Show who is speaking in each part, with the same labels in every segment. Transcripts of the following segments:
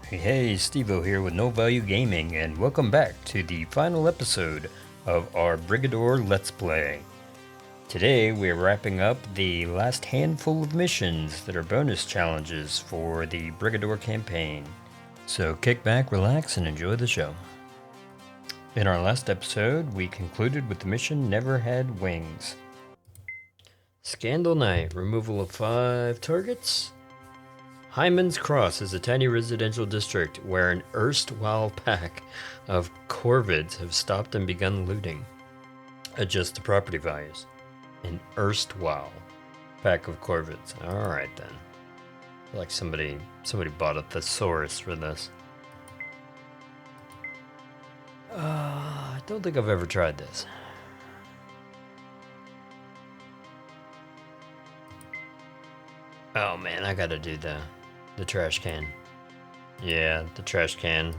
Speaker 1: Hey, Stevo here with No Value Gaming, and welcome back to the final episode of our Brigador Let's Play. Today we're wrapping up the last handful of missions that are bonus challenges for the Brigador campaign. So kick back, relax, and enjoy the show. In our last episode, we concluded with the mission Never Had Wings. Scandal Night, removal of 5 targets. Hyman's Cross is a tiny residential district where an erstwhile pack of corvids have stopped and begun looting. Adjust the property values. An erstwhile pack of corvids. Alright then. Like somebody bought a thesaurus for this. I don't think I've ever tried this. Oh man, I gotta do the trash can. Yeah, the trash can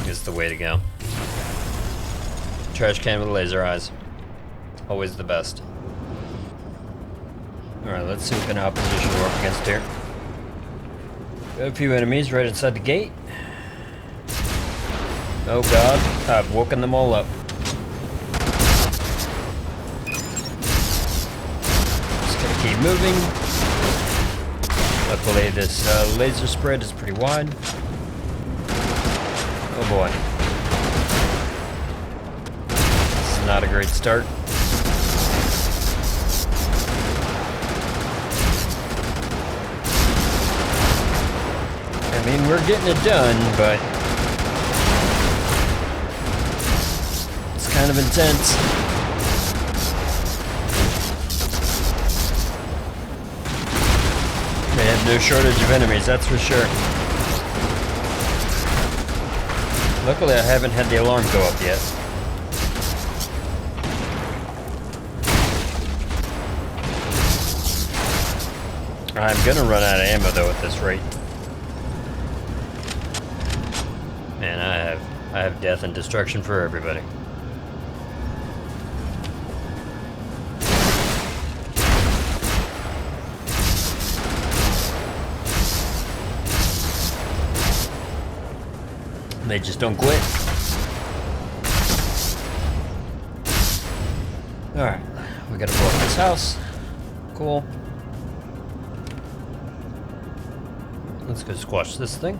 Speaker 1: is the way to go. Trash can with laser eyes. Always the best. Alright, let's see what kind of opposition we're up against here. Got a few enemies right inside the gate. Oh god, I've woken them all up. Just gonna keep moving. Luckily, this laser spread is pretty wide. Oh boy. This is not a great start. I mean, we're getting it done, but it's kind of intense. They have no shortage of enemies, that's for sure. Luckily, I haven't had the alarm go up yet. I'm gonna run out of ammo though at this rate. Man, I have death and destruction for everybody. They just don't quit. Alright, we gotta blow up this house. Cool. Let's go squash this thing.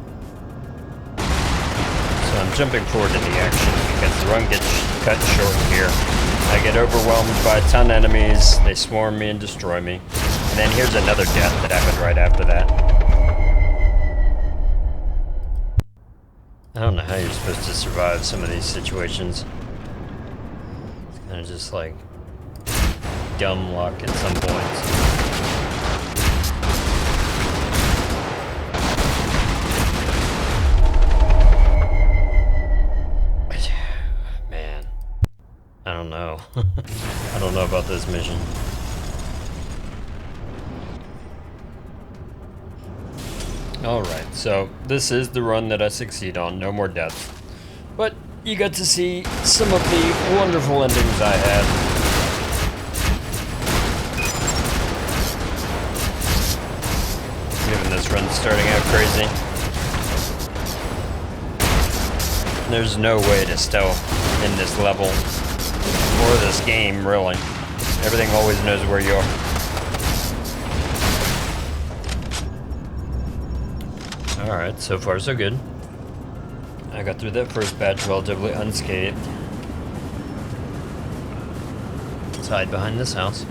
Speaker 1: So I'm jumping forward in the action because the run gets cut short here. I get overwhelmed by a ton of enemies, they swarm me and destroy me. And then here's another death that happened right after that. I don't know how you're supposed to survive some of these situations. It's kind of just like dumb luck at some points. Man, I don't know. I don't know about this mission. Alright, so this is the run that I succeed on, no more deaths. But you got to see some of the wonderful endings I had. Given this run starting out crazy. There's no way to stealth in this level, or this game, really. Everything always knows where you are. Alright, so far so good. I got through that first batch relatively unscathed. Let's hide behind this house.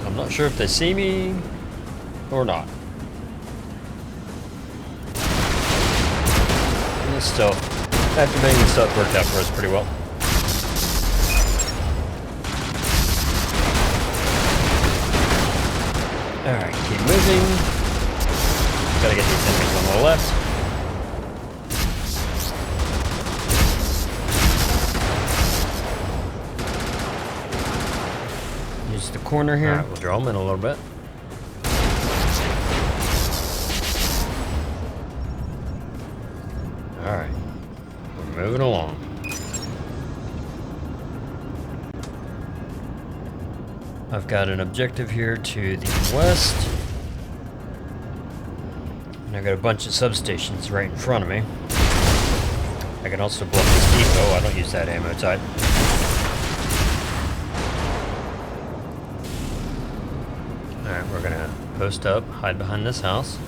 Speaker 1: I'm not sure if they see me or not. And the stealth, activating the stealth worked out for us pretty well. Alright, keep moving. Gotta get these enemies on the left. Use the corner here. Alright, we'll draw them in a little bit. Alright, we're moving along. I've got an objective here to the west. I got a bunch of substations right in front of me. I can also blow up this depot. I don't use that ammo type. Alright, we're gonna post up, hide behind this house.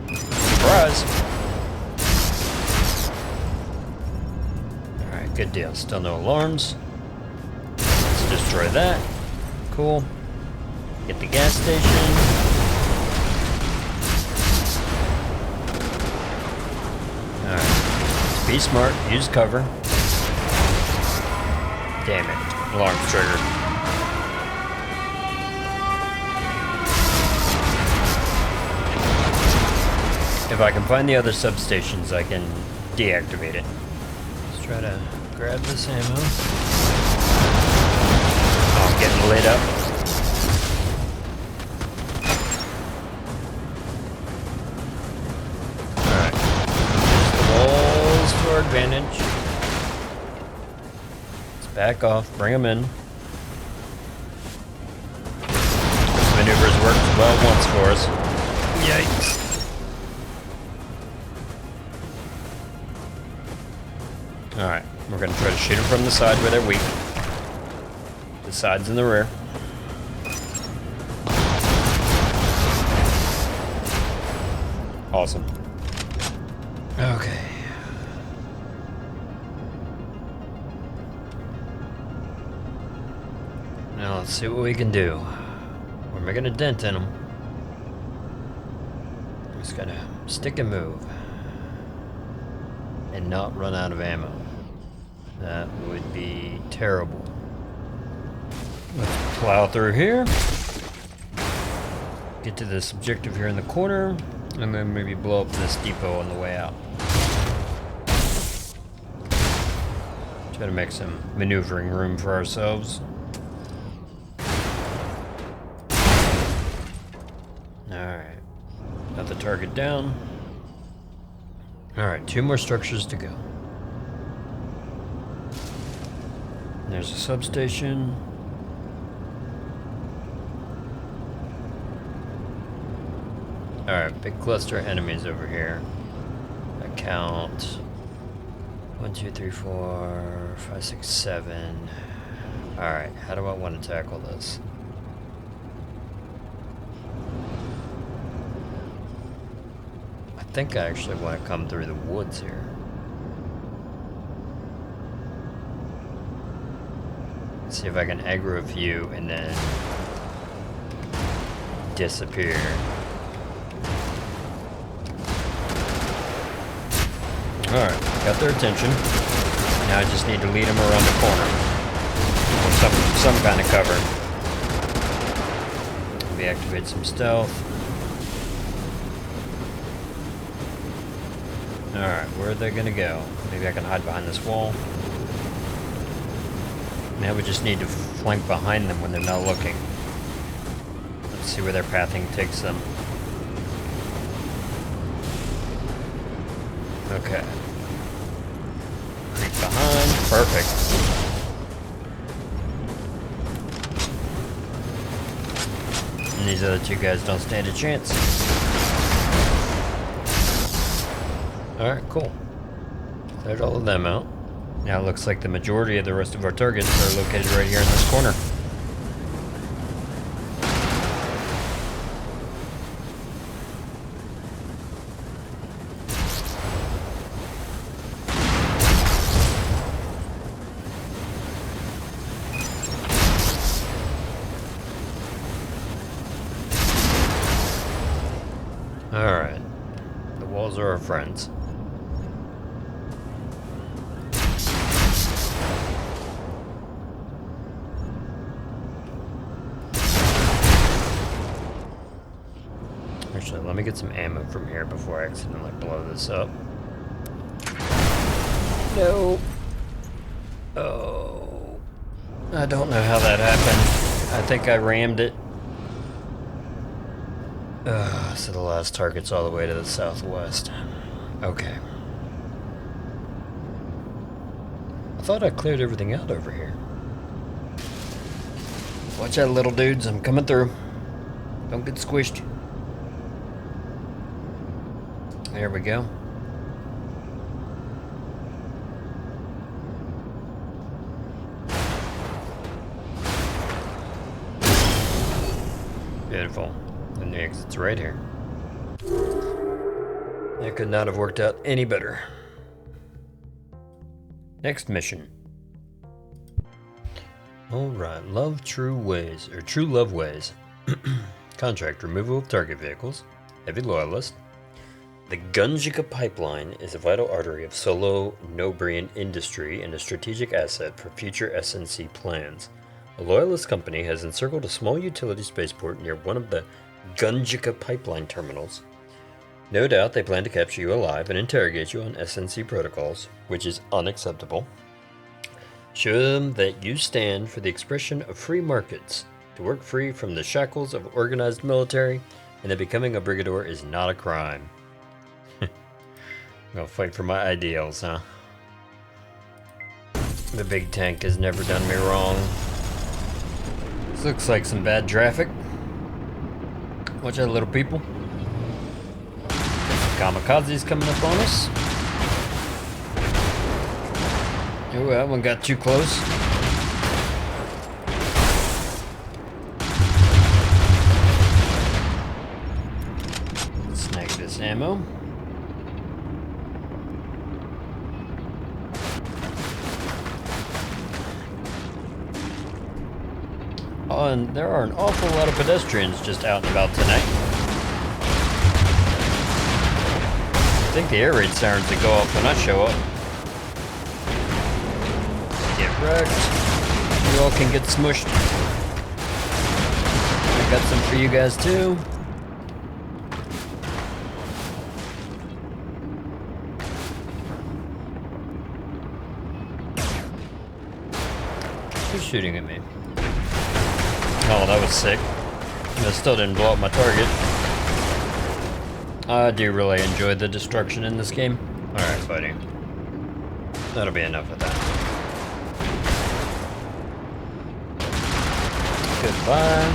Speaker 1: Surprise! Alright, good deal. Still no alarms. Let's destroy that. Cool. Get the gas station. Alright. Be smart. Use cover. Damn it. Alarm's triggered. If I can find the other substations, I can deactivate it. Let's try to grab this ammo. Oh, I'm getting lit up. Alright. The walls to our advantage. Let's back off, bring them in. This maneuver's worked well once for us. Yikes. Alright, we're going to try to shoot them from the side where they're weak. The sides and the rear. Awesome. Okay. Now let's see what we can do. We're making a dent in them. Just gotta stick and move. And not run out of ammo. That would be terrible. Let's plow through here. Get to this objective here in the corner. And then maybe blow up this depot on the way out. Try to make some maneuvering room for ourselves. Alright. Got the target down. Alright, 2 more structures to go. There's a substation. Alright, big cluster of enemies over here. I count 1, 2, 3, 4, 5, 6, 7. Alright, how do I want to tackle this? I think I actually want to come through the woods here. See if I can aggro a few and then disappear. Alright, got their attention. Now I just need to lead them around the corner. Or some kind of cover. Maybe activate some stealth. Alright, where are they gonna go? Maybe I can hide behind this wall. Now we just need to flank behind them when they're not looking. Let's see where their pathing takes them. Okay. Creep behind. Perfect. And these other 2 guys don't stand a chance. Alright, cool. Cleared all of them out. Now it looks like the majority of the rest of our targets are located right here in this corner. Alright. The walls are our friends. Actually, let me get some ammo from here before I accidentally blow this up. No. Oh. I don't know how that happened. I think I rammed it. So the last target's all the way to the southwest. Okay. I thought I cleared everything out over here. Watch out, little dudes. I'm coming through. Don't get squished. There we go. Beautiful. And the exit's right here. That could not have worked out any better. Next mission. Alright, love true ways, or true love ways. Contract removal of target vehicles. Heavy loyalist. The Gunjika pipeline is a vital artery of Solo Nobrian industry and a strategic asset for future SNC plans. A loyalist company has encircled a small utility spaceport near one of the Gunjika pipeline terminals. No doubt they plan to capture you alive and interrogate you on SNC protocols, which is unacceptable. Show them that you stand for the expression of free markets, to work free from the shackles of organized military, and that becoming a Brigador is not a crime. I'm gonna fight for my ideals, huh? The big tank has never done me wrong. This looks like some bad traffic. Watch out, little people. Kamikazes coming up on us. Oh, that one got too close. Snag this ammo. Oh, and there are an awful lot of pedestrians just out and about tonight. I think the air raid sirens that go off when I show up. Get wrecked. You all can get smushed. I got some for you guys too. Who's shooting at me? Oh, that was sick. I still didn't blow up my target. I do really enjoy the destruction in this game. Alright, buddy. That'll be enough of that. Goodbye.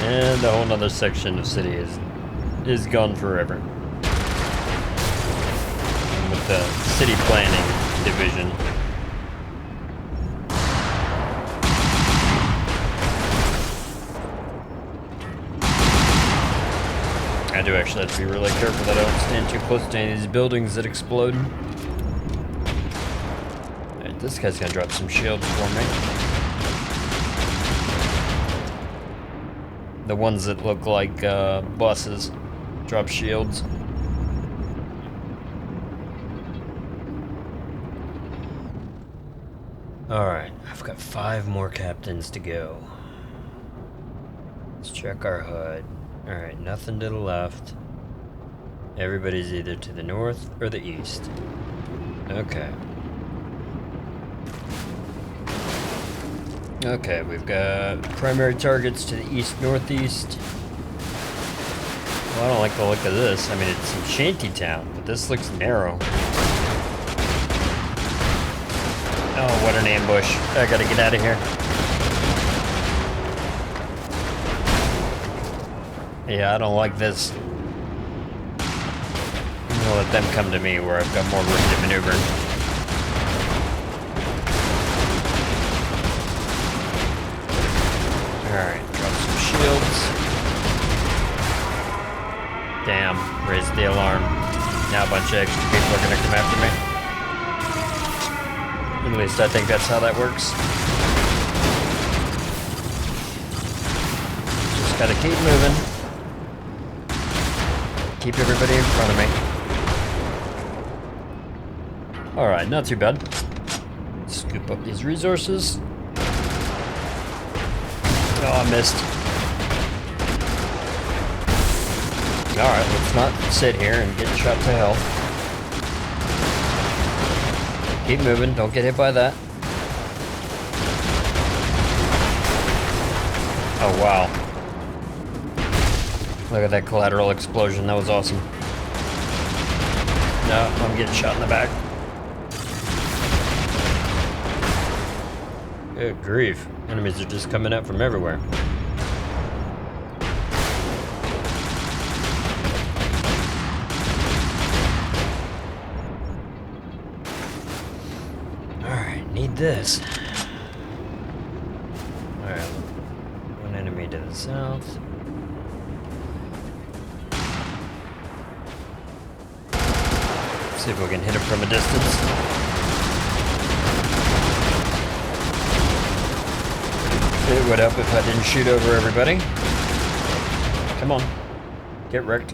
Speaker 1: And a whole nother section of city is gone forever. With the city planning division. I do actually have to be really careful that I don't stand too close to any of these buildings that explode. Alright, this guy's gonna drop some shields for me. The ones that look like buses drop shields. Alright, I've got 5 more captains to go. Let's check our HUD. Alright, nothing to the left. Everybody's either to the north or the east. Okay. Okay, we've got primary targets to the east-northeast. Well, I don't like the look of this. I mean, it's some shantytown, but this looks narrow. Oh, what an ambush. I gotta get out of here. Yeah, I don't like this. I'm gonna let them come to me where I've got more room to maneuver. Alright, drop some shields. Damn, raised the alarm. Now a bunch of extra people are gonna come after me. At least I think that's how that works. Just gotta keep moving. Keep everybody in front of me. Alright, not too bad. Scoop up these resources. Oh, I missed. Alright, let's not sit here and get shot to hell. Keep moving, don't get hit by that. Oh, wow. Look at that collateral explosion, that was awesome. No, I'm getting shot in the back. Good grief. Enemies are just coming out from everywhere. Alright, need this. Alright, one enemy to the south. See if we can hit him from a distance. It would help if I didn't shoot over everybody. Come on. Get wrecked.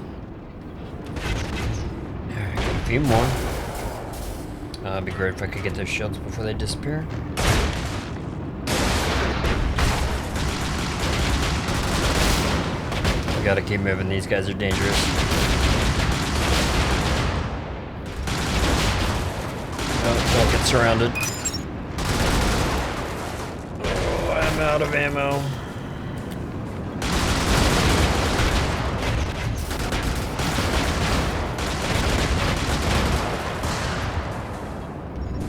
Speaker 1: Alright, got a few more. It'd be great if I could get those shields before they disappear. We gotta keep moving, these guys are dangerous. Oh, don't get surrounded. Oh, I'm out of ammo.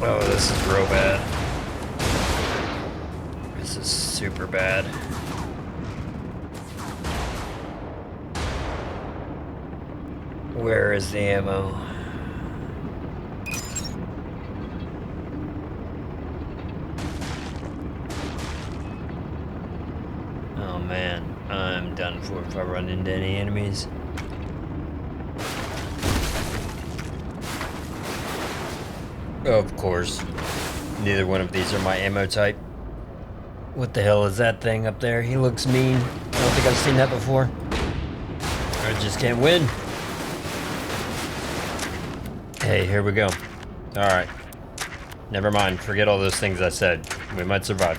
Speaker 1: Oh, this is real bad. This is super bad. Where is the ammo? Oh man, I'm done for if I run into any enemies. Of course, neither one of these are my ammo type. What the hell is that thing up there? He looks mean. I don't think I've seen that before. I just can't win. Hey, here we go. Alright. Never mind, forget all those things I said. We might survive.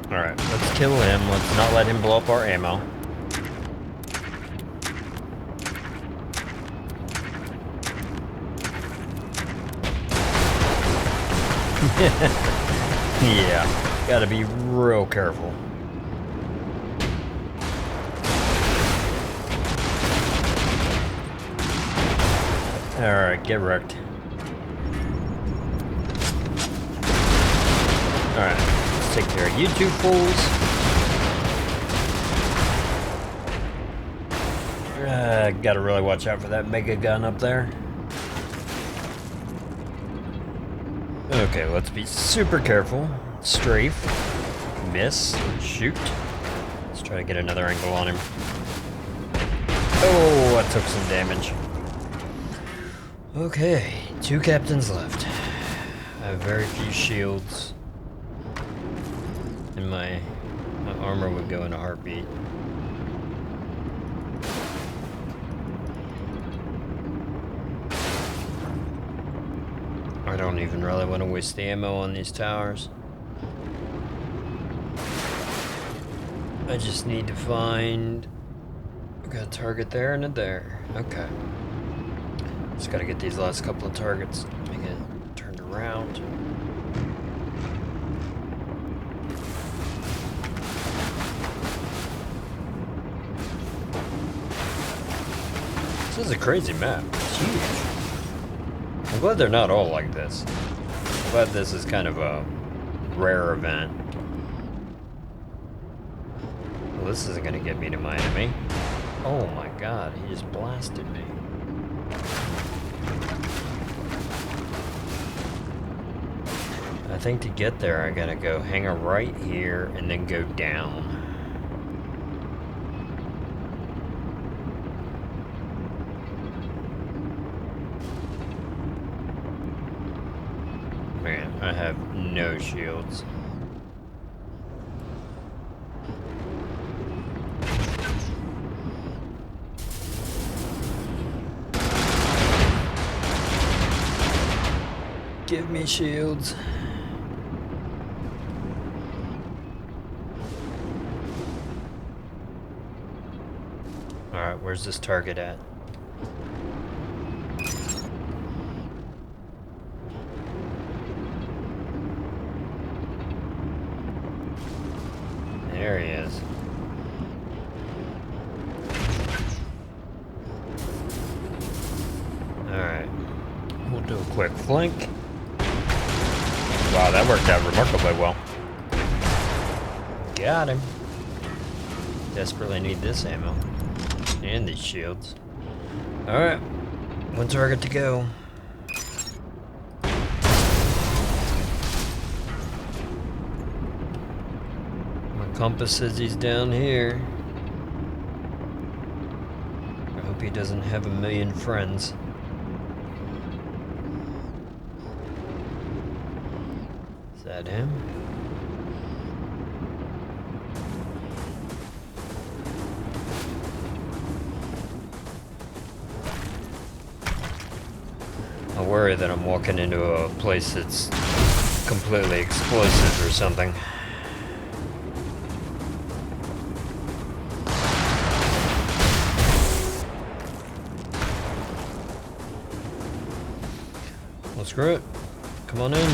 Speaker 1: Alright, let's kill him. Let's not let him blow up our ammo. Yeah, gotta be real careful. Alright, get wrecked. Alright, let's take care of you two fools. Gotta really watch out for that mega gun up there. Okay, let's be super careful. Strafe. Miss. Shoot. Let's try to get another angle on him. Oh, I took some damage. Okay, 2 captains left. I have very few shields. And my armor would go in a heartbeat. I don't even really want to waste the ammo on these towers. I just need to find... I got a target there and a there. Okay. Just gotta get these last couple of targets. Make it turned around. This is a crazy map. It's huge. I'm glad they're not all like this. I'm glad this is kind of a rare event. Well, this isn't gonna get me to my enemy. Oh my god, he just blasted me. I think to get there I gotta go hang a right here and then go down. Man, I have no shields. Give me shields. Alright, where's this target at? There he is. Alright. We'll do a quick flank. Wow, that worked out remarkably well. Got him. Desperately need this ammo. And these shields. Alright. One target to go. My compass says he's down here. I hope he doesn't have a million friends. Is that him? I worry that I'm walking into a place that's completely explosive or something. Well, screw it. Come on in.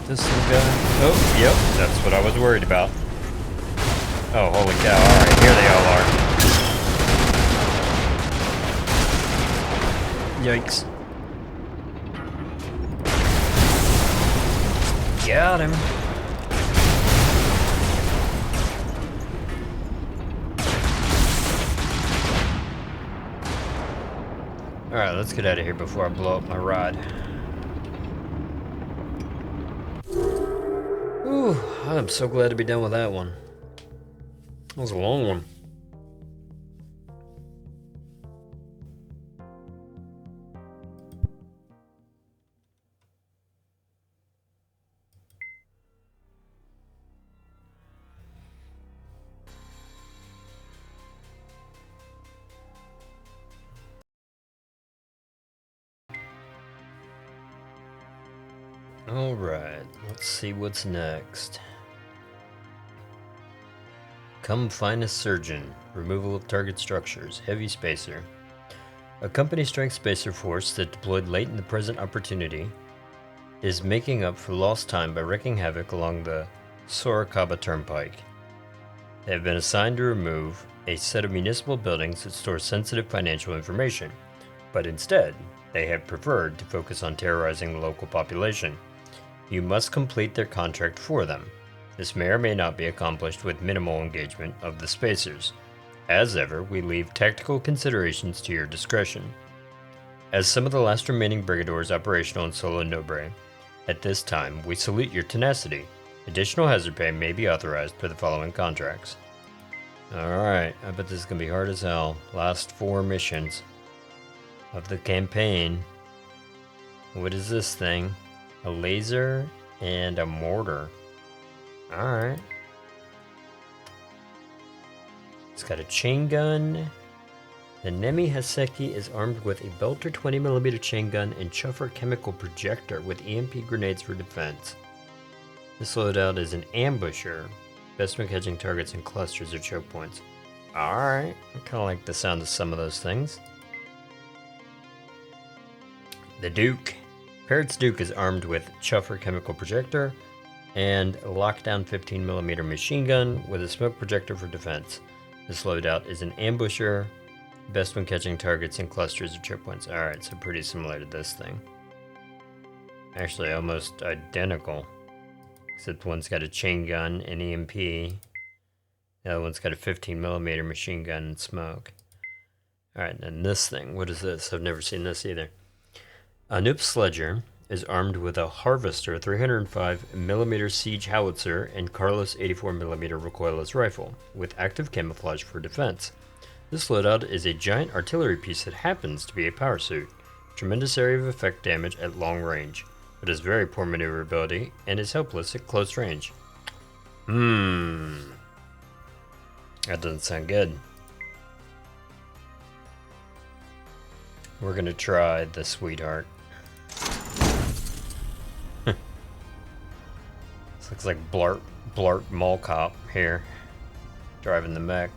Speaker 1: This little guy. Oh, yep, that's what I was worried about. Oh, holy cow. Alright, here they all are. Yikes. Got him. Alright, let's get out of here before I blow up my rod. Ooh, I'm so glad to be done with that one. That was a long one. Alright, let's see what's next. Come find a surgeon. Removal of target structures. Heavy spacer. A company strength spacer force that deployed late in the present opportunity is making up for lost time by wreaking havoc along the Sorocaba Turnpike. They have been assigned to remove a set of municipal buildings that store sensitive financial information, but instead, they have preferred to focus on terrorizing the local population. You must complete their contract for them. This may or may not be accomplished with minimal engagement of the spacers. As ever, we leave tactical considerations to your discretion. As some of the last remaining Brigadors operational in Solo Nobre, at this time, we salute your tenacity. Additional hazard pay may be authorized for the following contracts. Alright, I bet this is going to be hard as hell. Last 4 missions of the campaign. What is this thing? A laser and a mortar. Alright. It's got a chain gun. The Nemi Haseki is armed with a Belter 20mm chain gun and Chuffer chemical projector with EMP grenades for defense. This loadout is an ambusher. Best when catching targets in clusters or choke points. Alright, I kinda like the sound of some of those things. The Duke. Parrott's Duke is armed with Chuffer chemical projector and a lockdown 15mm machine gun with a smoke projector for defense. This loadout is an ambusher. Best when catching targets in clusters or choke points. Alright, so pretty similar to this thing. Actually, almost identical. Except one's got a chain gun and EMP. The other one's got a 15mm machine gun and smoke. Alright, and this thing, what is this? I've never seen this either. Anup Sledger is armed with a Harvester 305mm siege howitzer and Carlos 84mm recoilless rifle, with active camouflage for defense. This loadout is a giant artillery piece that happens to be a power suit. Tremendous area of effect damage at long range, but has very poor maneuverability and is helpless at close range. That doesn't sound good. We're gonna try the Sweetheart. This looks like Blart Mall Cop here, driving the mech.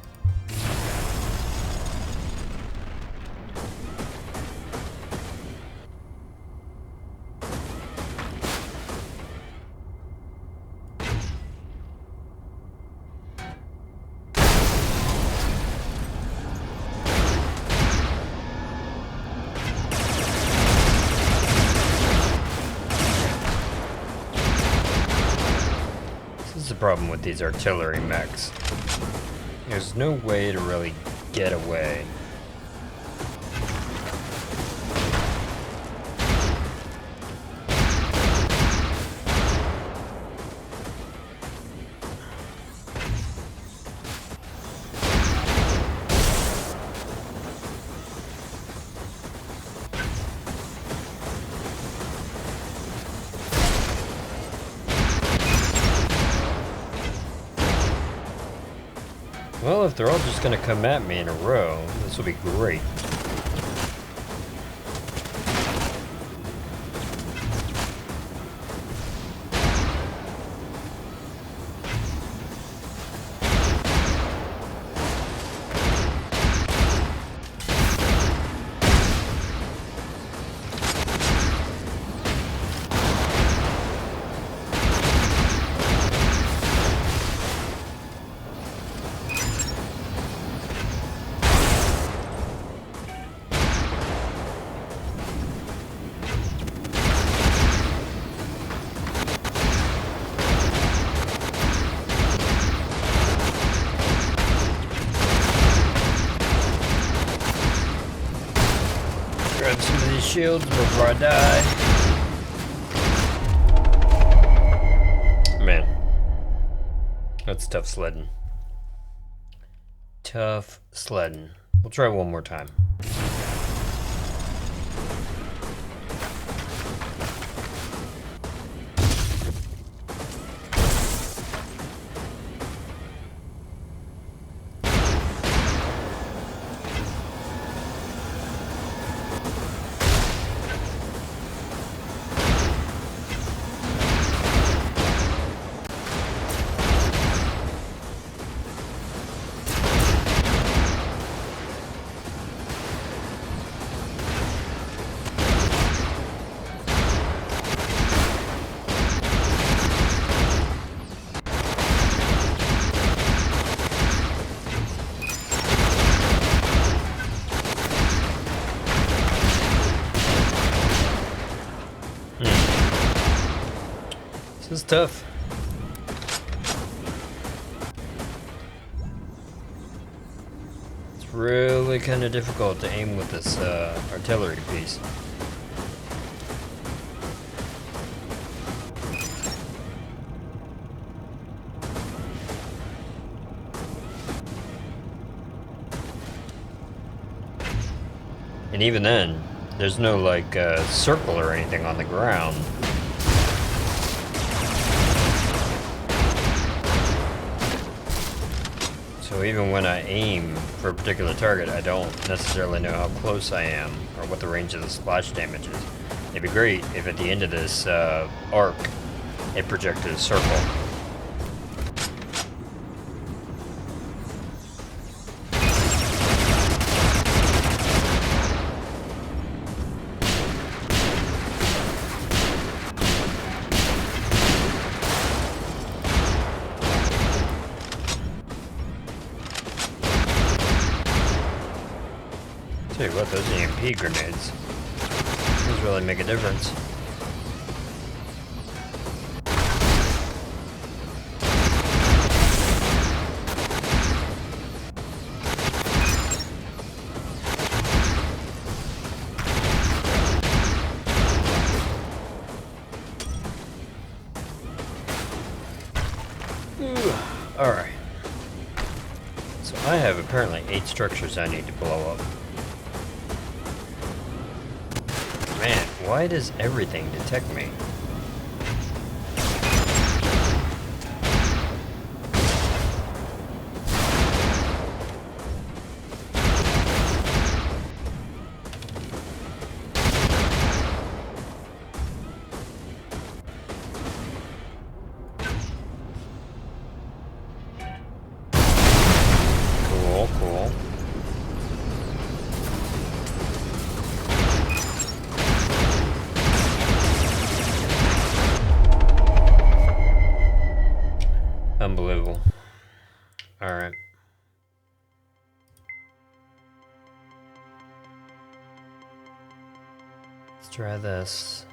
Speaker 1: problem with these artillery mechs. There's no way to really get away. Well, if they're all just gonna come at me in a row, this will be great. Grab some of these shields before I die. Man, that's tough sledding. Tough sledding. We'll try one more time. This is tough. It's really kind of difficult to aim with this artillery piece. And even then, there's no like circle or anything on the ground. So even when I aim for a particular target, I don't necessarily know how close I am or what the range of the splash damage is. It'd be great if at the end of this arc, it projected a circle. Tell you what, those EMP grenades, those really make a difference. Alright. So I have apparently 8 structures I need to blow up. Man, why does everything detect me? Cool, cool. Unbelievable. Alright. Let's try this.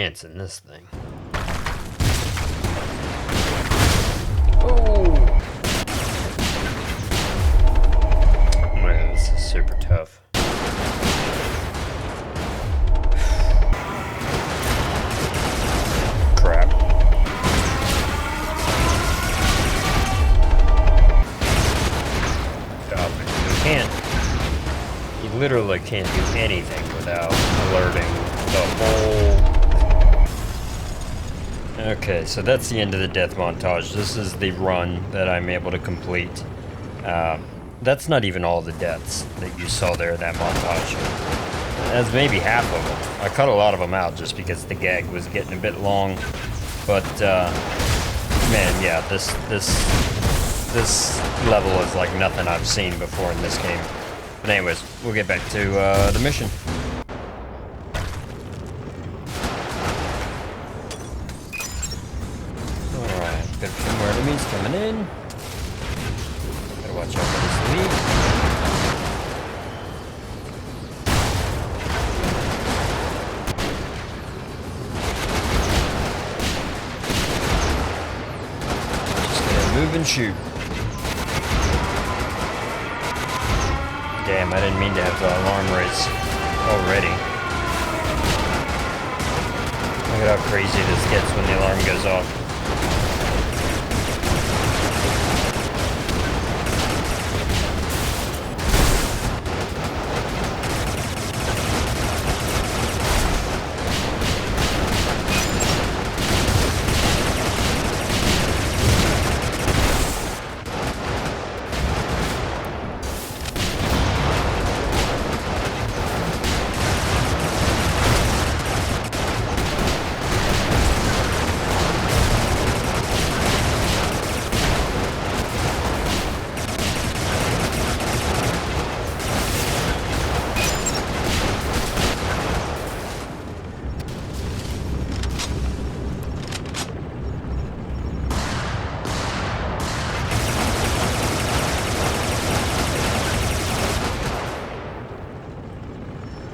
Speaker 1: chance in this thing. Oh! Man, this is super tough. Crap. You can't. You literally can't do anything without alerting the whole. Okay, so that's the end of the death montage. This is the run that I'm able to complete. That's not even all the deaths that you saw there in that montage. That's maybe half of them. I cut a lot of them out just because the gag was getting a bit long. But, man, yeah, this level is like nothing I've seen before in this game. But anyways, we'll get back to the mission. Alright, got a few more enemies coming in. Gotta watch out for this lead. Move and shoot. Damn, I didn't mean to have the alarm raise already. Look at how crazy this gets when the alarm goes off.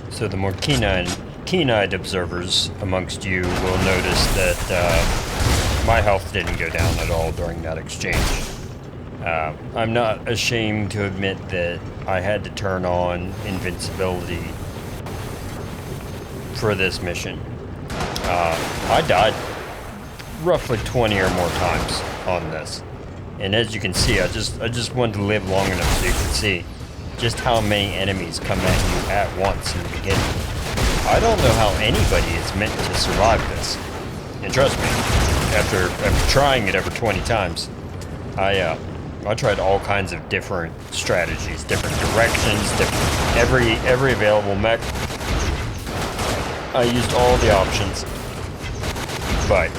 Speaker 1: So the more keen-eyed observers amongst you will notice that my health didn't go down at all during that exchange. I'm not ashamed to admit that I had to turn on invincibility for this mission. I died roughly 20 or more times on this. And as you can see, I just wanted to live long enough so you can see just how many enemies come at you at once in the beginning. I don't know how anybody is meant to survive this. And trust me, after trying it over 20 times, I tried all kinds of different strategies, different directions, every available mech. I used all the options. But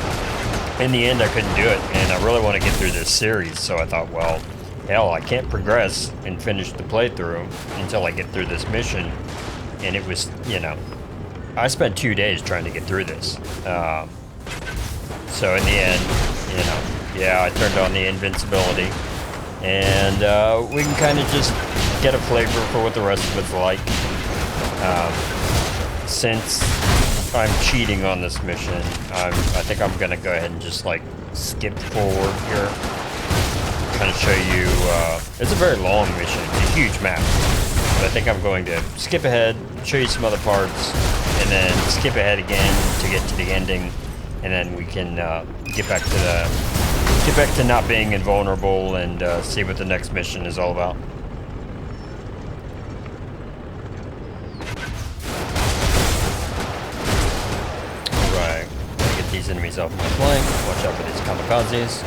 Speaker 1: in the end, I couldn't do it, and I really want to get through this series, so I thought, well, hell, I can't progress and finish the playthrough until I get through this mission. And it was, you know, I spent 2 days trying to get through this. So in the end, you know, yeah, I turned on the invincibility. And we can kind of just get a flavor for what the rest of it's like. Since I'm cheating on this mission, I think I'm going to go ahead and just, like, skip forward here. Kind of show you, it's a very long mission, it's a huge map, but I think I'm going to skip ahead, show you some other parts, and then skip ahead again to get to the ending, and then we can get back to not being invulnerable and see what the next mission is all about. Alright, gotta get these enemies off my flank, watch out for these kamikazes.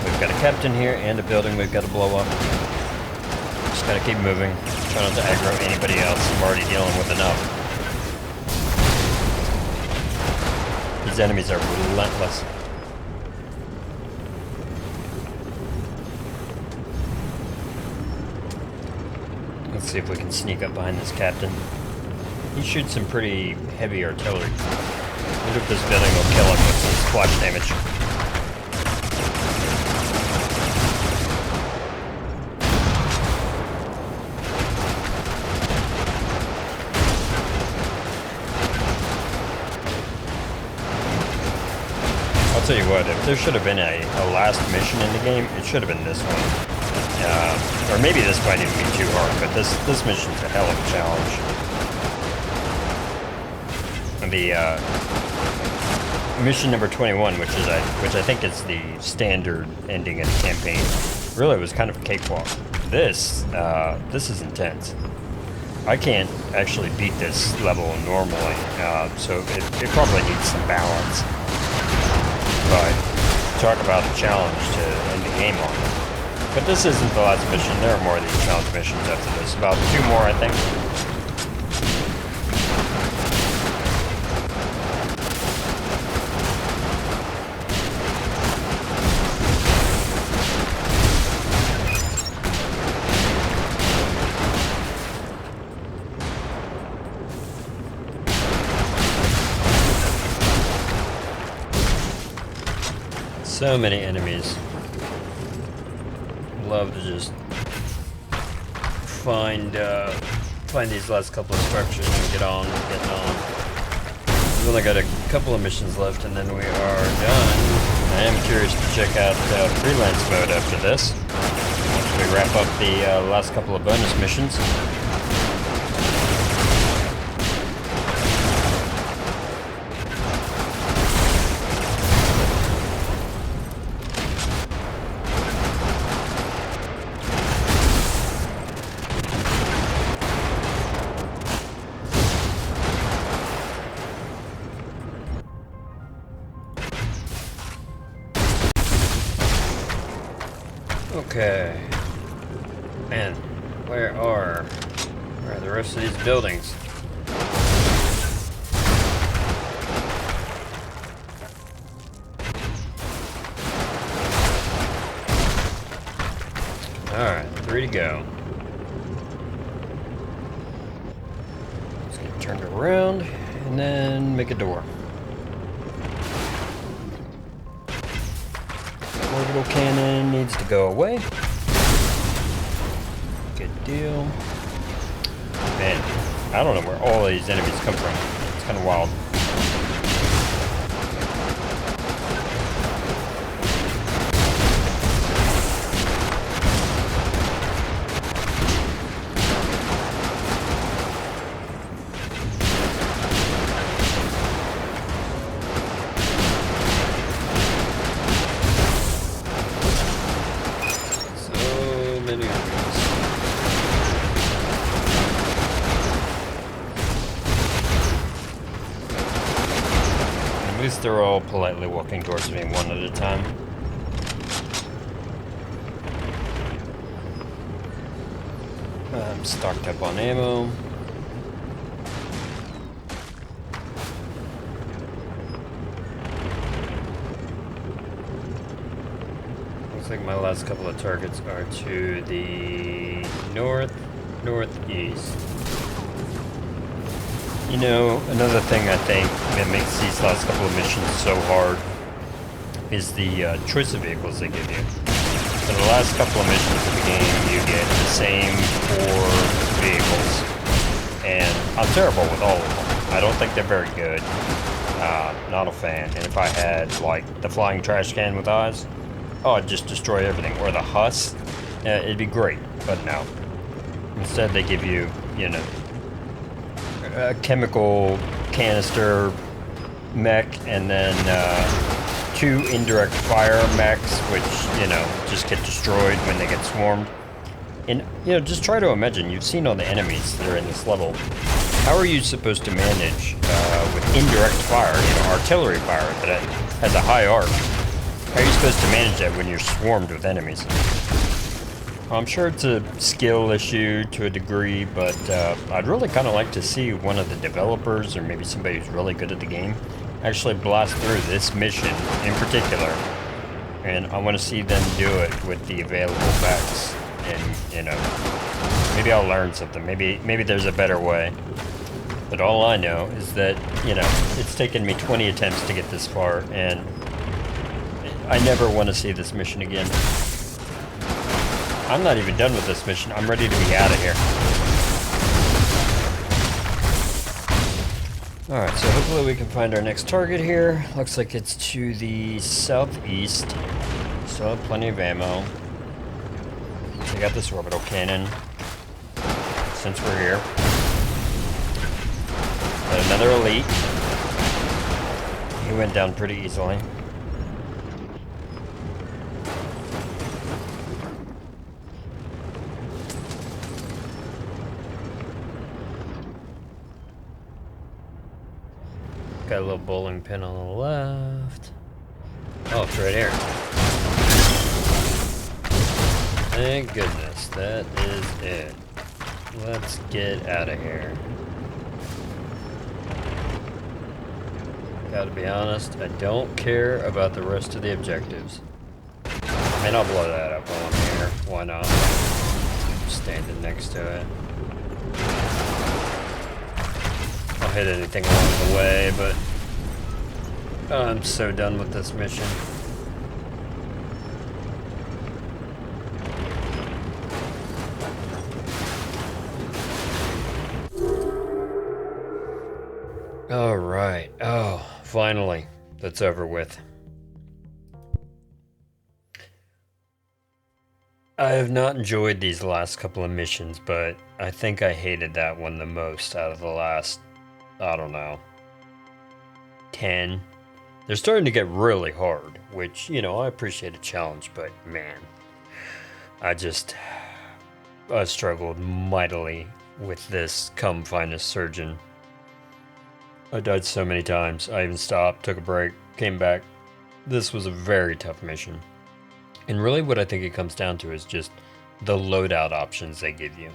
Speaker 1: We've got a captain here and a building we've got to blow up. Just gotta keep moving. Try not to aggro anybody else. I'm already dealing with enough. These enemies are relentless. Let's see if we can sneak up behind this captain. He shoots some pretty heavy artillery. I wonder if this building will kill him with some splash damage. I'll tell you what, if there should have been a last mission in the game, it should have been this one. Or maybe this might even be too hard, but this mission's a hell of a challenge. The mission number 21, which I think is the standard ending of the campaign, really was kind of a cakewalk. This is intense. I can't actually beat this level normally, so it probably needs some balance. But talk about a challenge to end the game on. But this isn't the last mission. There are more of these challenge missions after this. About 2 more, I think. So many enemies. Love to just find these last couple of structures and getting on. We've only got a couple of missions left, and then we are done. I am curious to check out freelance mode after this. Once we wrap up the last couple of bonus missions. Okay. Man, where are the rest of these buildings? Alright, 3 to go. Let's get turned around and then make a door. Orbital cannon needs to go away. Good deal. Man, I don't know where all these enemies come from. It's kind of wild. At least they're all politely walking towards me one at a time. I'm stocked up on ammo. Looks like my last couple of targets are to the northeast. You know, another thing I think that makes these last couple of missions so hard is the choice of vehicles they give you. For the last couple of missions of the game, you get the same 4 vehicles. And I'm terrible with all of them. I don't think they're very good. Not a fan. And if I had, like, the flying trash can with eyes, oh, I'd just destroy everything. Or the Huss, it'd be great. But no. Instead, they give you, you know, a chemical canister mech, and then 2 indirect fire mechs, which, you know, just get destroyed when they get swarmed. And, you know, just try to imagine, you've seen all the enemies that are in this level. How are you supposed to manage with indirect fire, you know, artillery fire that has a high arc? How are you supposed to manage that when you're swarmed with enemies? I'm sure it's a skill issue to a degree, but I'd really kind of like to see one of the developers, or maybe somebody who's really good at the game, actually blast through this mission in particular. And I want to see them do it with the available mechs. And, you know, maybe I'll learn something. Maybe there's a better way. But all I know is that, you know, it's taken me 20 attempts to get this far, and I never want to see this mission again. I'm not even done with this mission. I'm ready to be out of here. Alright, so hopefully we can find our next target here. Looks like it's to the southeast. Still have plenty of ammo. Check out this orbital cannon. Since we're here. Got another elite. He went down pretty easily. Got a little bowling pin on the left. Oh, it's right here. Thank goodness, that is it. Let's get out of here. Gotta be honest, I don't care about the rest of the objectives. I mean, I'll blow that up while I'm here. Why not? I'm standing next to it. I'll hit anything along the way, but I'm so done with this mission. Alright. Oh, finally. That's over with. I have not enjoyed these last couple of missions, but I think I hated that one the most out of the last, I don't know, 10. They're starting to get really hard, which, you know, I appreciate a challenge, but man, I struggled mightily with this Come Find a Surgeon. I died so many times. I even stopped, took a break, came back. This was a very tough mission. And really what I think it comes down to is just the loadout options they give you.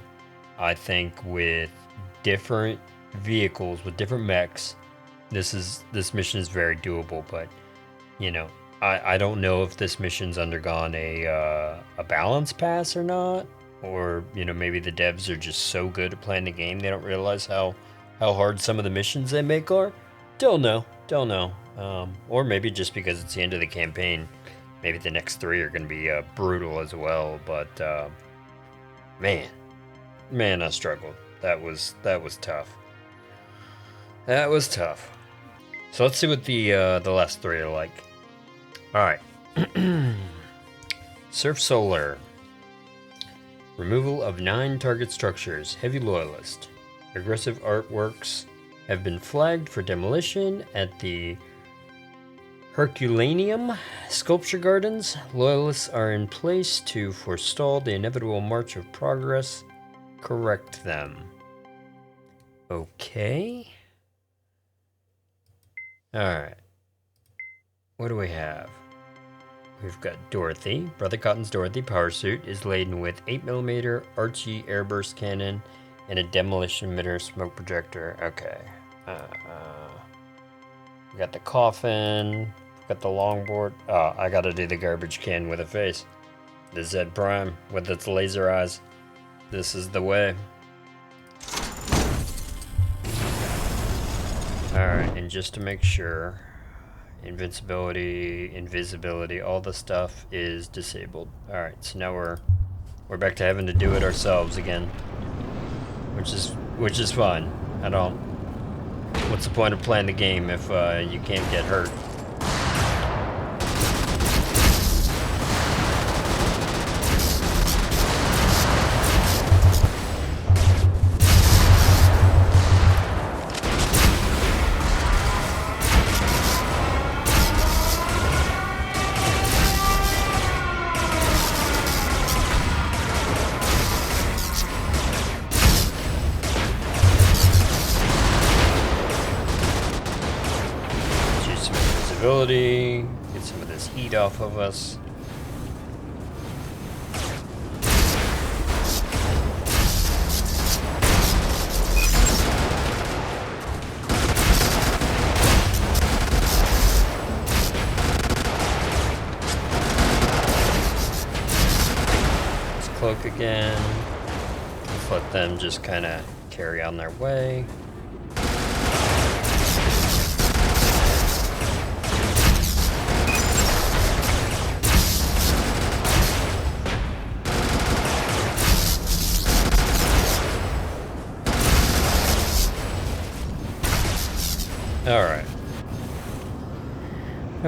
Speaker 1: I think with different vehicles, with different mechs, this mission is very doable, but you know, I don't know if this mission's undergone a balance pass or not, or you know, maybe the devs are just so good at playing the game they don't realize how hard some of the missions they make are. Don't know. Or maybe just because it's the end of the campaign, maybe the next 3 are going to be brutal as well. But man, I struggled. That was tough. That was tough. So let's see what the last 3 are like. All right. Surf Solar. Removal of 9 target structures. Heavy Loyalist. Aggressive artworks have been flagged for demolition at the Herculaneum Sculpture Gardens. Loyalists are in place to forestall the inevitable march of progress. Correct them. Okay. Alright. What do we have? We've got Dorothy. Brother Cotton's Dorothy power suit is laden with 8mm Archie airburst cannon and a demolition emitter smoke projector. Okay. We got the coffin. We got the longboard. Oh, I gotta do the garbage can with a face. The Z Prime with its laser eyes. This is the way. Alright, and just to make sure, invincibility, invisibility, all the stuff is disabled. Alright, so now we're back to having to do it ourselves again. Which is fine. I don't. What's the point of playing the game if you can't get hurt? Get some of this heat off of us. Let's cloak again. Let's let them just kind of carry on their way.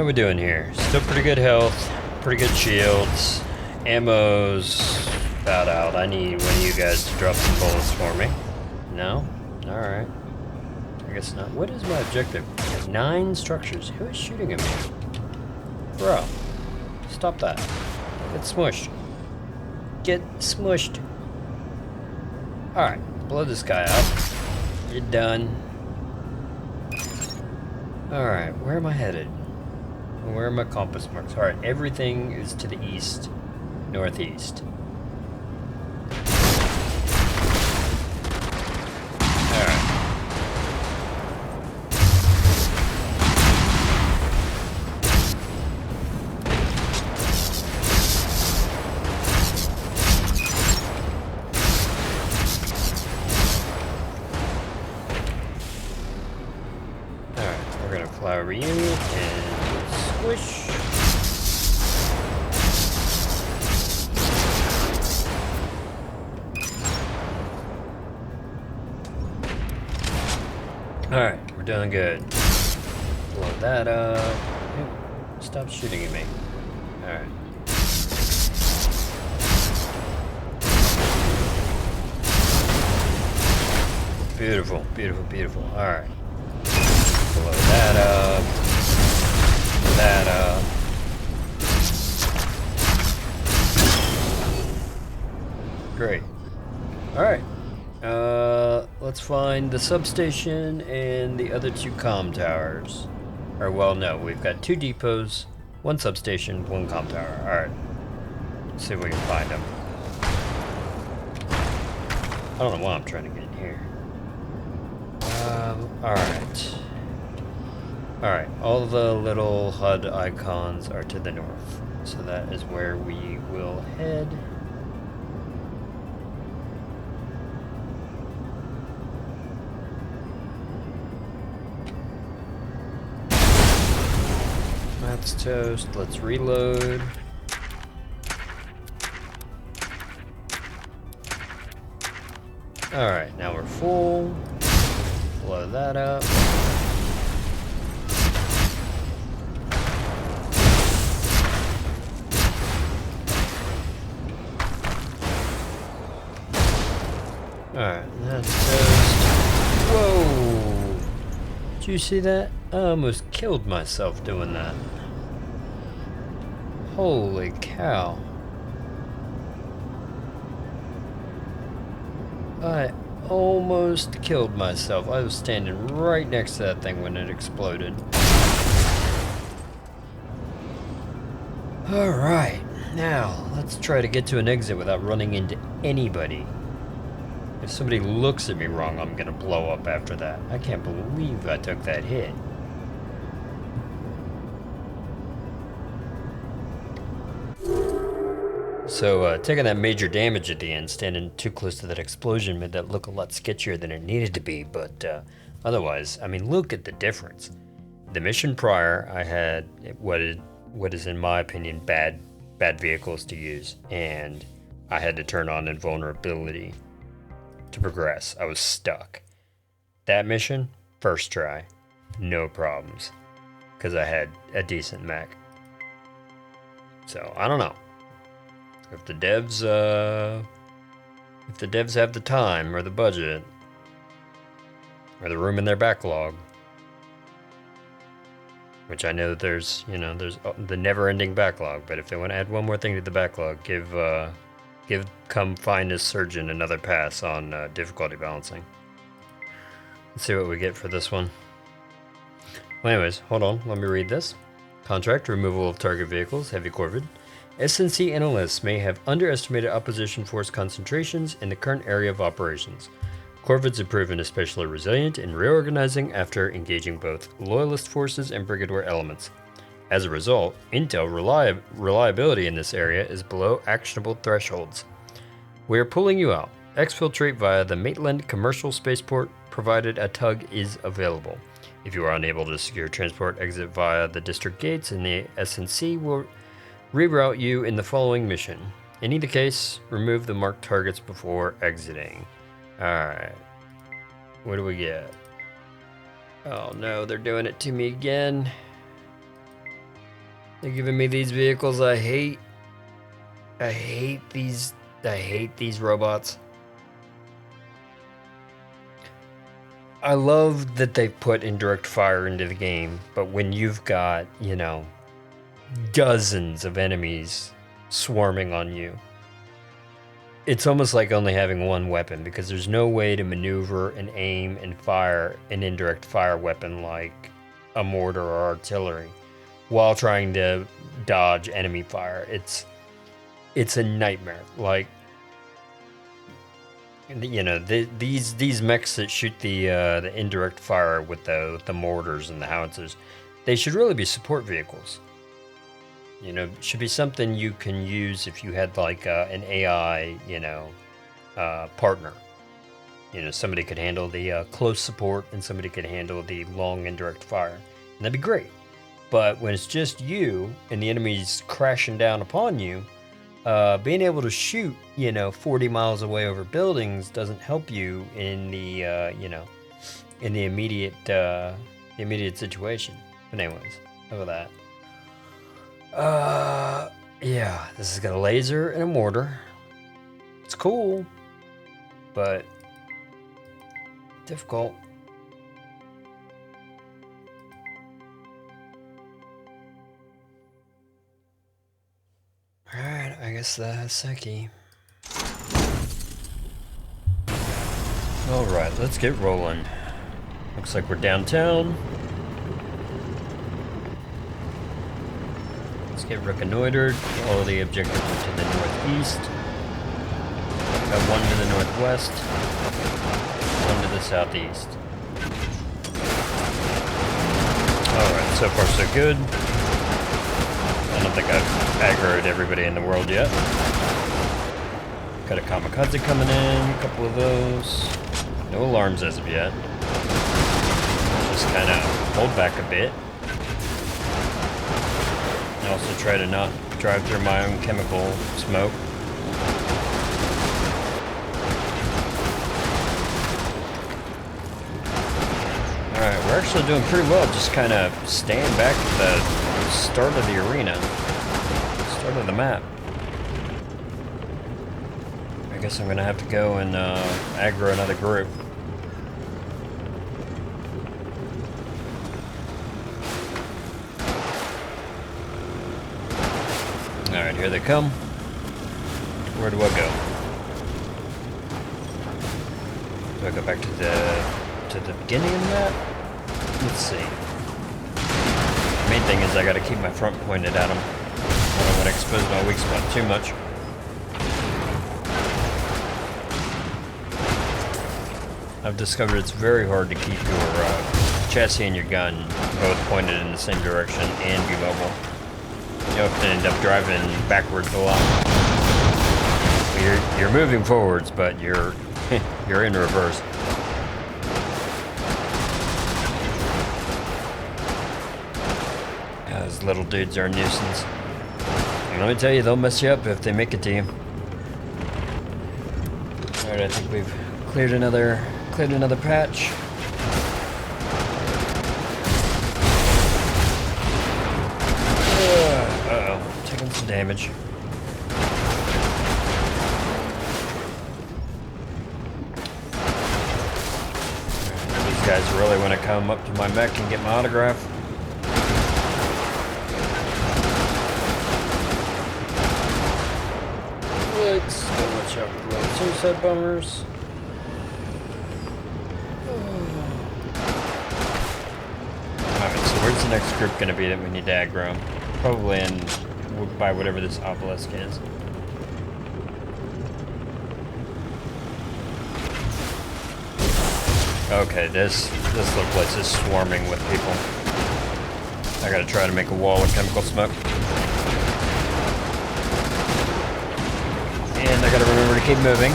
Speaker 1: How are we doing here? Still pretty good health, pretty good shields. Ammo's about out. I need one of you guys to drop some bullets for me. No? Alright. I guess not. What is my objective? 9 structures. Who is shooting at me? Bro. Stop that. Get smushed. Get smushed. Alright. Blow this guy out. You're done. Alright. Where am I headed? Where are my compass marks? Alright. Everything is to the east. Northeast. Alright. Alright, we're gonna fly over you and squish. Alright, we're doing good. Blow that up. Ew, stop shooting at me. Alright. Beautiful, beautiful, beautiful. Alright. Blow that up. That up. Great. Alright. Let's find the substation and the other 2 comm towers. Or, well, no, we've got 2 depots, 1 substation, 1 comm tower. Alright. Let's see if we can find them. I don't know why I'm trying to get in here. Alright. Alright, all the little HUD icons are to the north. So that is where we will head. That's toast. Let's reload. Alright, now we're full. Blow that up. Alright, that's toast. Whoa! Did you see that? I almost killed myself doing that. Holy cow. I almost killed myself. I was standing right next to that thing when it exploded. Alright, now let's try to get to an exit without running into anybody. If somebody looks at me wrong, I'm gonna blow up after that. I can't believe I took that hit. So, taking that major damage at the end, standing too close to that explosion made that look a lot sketchier than it needed to be, but otherwise, I mean, look at the difference. The mission prior, I had what is in my opinion bad vehicles to use, and I had to turn on invulnerability to progress. I was stuck. That mission, first try, no problems, because I had a decent mech. So, I don't know. If the devs have the time or the budget or the room in their backlog, which I know that there's the never-ending backlog, but if they want to add one more thing to the backlog, give Come Find a Surgeon another pass on difficulty balancing. Let's see what we get for this one. Well, anyways, hold on, let me read this. Contract, removal of target vehicles, heavy corvid. SNC analysts may have underestimated opposition force concentrations in the current area of operations. Corvids have proven especially resilient in reorganizing after engaging both Loyalist forces and Brigador elements. As a result, intel reliability in this area is below actionable thresholds. We are pulling you out. Exfiltrate via the Maitland commercial spaceport, provided a tug is available. If you are unable to secure transport, exit via the district gates, and the SNC will reroute you in the following mission. In either case, remove the marked targets before exiting. Alright. What do we get? Oh no, they're doing it to me again. They're giving me these vehicles I hate. I hate these robots. I love that they put indirect fire into the game, but when you've got, you know, dozens of enemies swarming on you, it's almost like only having one weapon, because there's no way to maneuver and aim and fire an indirect fire weapon like a mortar or artillery while trying to dodge enemy fire. It's a nightmare. Like, you know, these mechs that shoot the indirect fire with the mortars and the howitzers, they should really be support vehicles. You know, it should be something you can use if you had like an AI, you know, partner. You know, somebody could handle the close support and somebody could handle the long indirect fire, and that'd be great. But when it's just you and the enemy's crashing down upon you, being able to shoot, you know, 40 miles away over buildings doesn't help you in the, you know, in the immediate situation. But anyways, enough of that. Yeah, this has got a laser and a mortar. It's cool, but difficult. Alright, I guess that's Seki. Alright, let's get rolling. Looks like we're downtown. Let's get reconnoitered. All the objectives are to the northeast. Got one to the northwest. One to the southeast. Alright, so far so good. I don't think I've aggroed everybody in the world yet. Got a kamikaze coming in, a couple of those. No alarms as of yet. Just kind of hold back a bit. And also try to not drive through my own chemical smoke. Alright, we're actually doing pretty well, just kind of staying back at the start of the arena. Start of the map. I guess I'm gonna have to go and aggro another group. Alright, here they come. Where do I go? Do I go back to the beginning of the map? Let's see. The main thing is I gotta keep my front pointed at them. I don't want to expose my weak spot too much. I've discovered it's very hard to keep your chassis and your gun both pointed in the same direction and be mobile. You often end up driving backwards a lot. You're moving forwards, but you're you're in reverse. Those little dudes are a nuisance. And let me tell you, they'll mess you up if they make it to you. Alright, I think we've cleared another patch. Uh-oh, taking some damage. These guys really want to come up to my mech and get my autograph. Let's go watch out for little suicide bombers. Alright, so where's the next group going to be that we need to aggro? Probably by whatever this obelisk is. Okay, this little place is swarming with people. I gotta try to make a wall of chemical smoke. And I gotta remember to keep moving.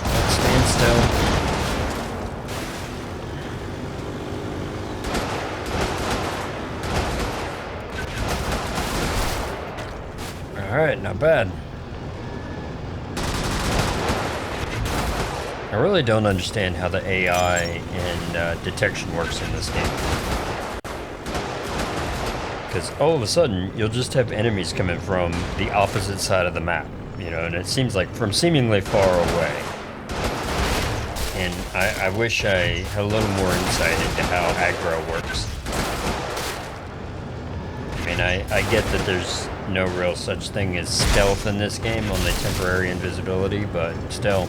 Speaker 1: Don't stand still. Alright, not bad. I really don't understand how the AI and detection works in this game. Because all of a sudden, you'll just have enemies coming from the opposite side of the map, you know, and it seems like from seemingly far away. And I wish I had a little more insight into how aggro works. I mean, I get that there's no real such thing as stealth in this game, only temporary invisibility, but still.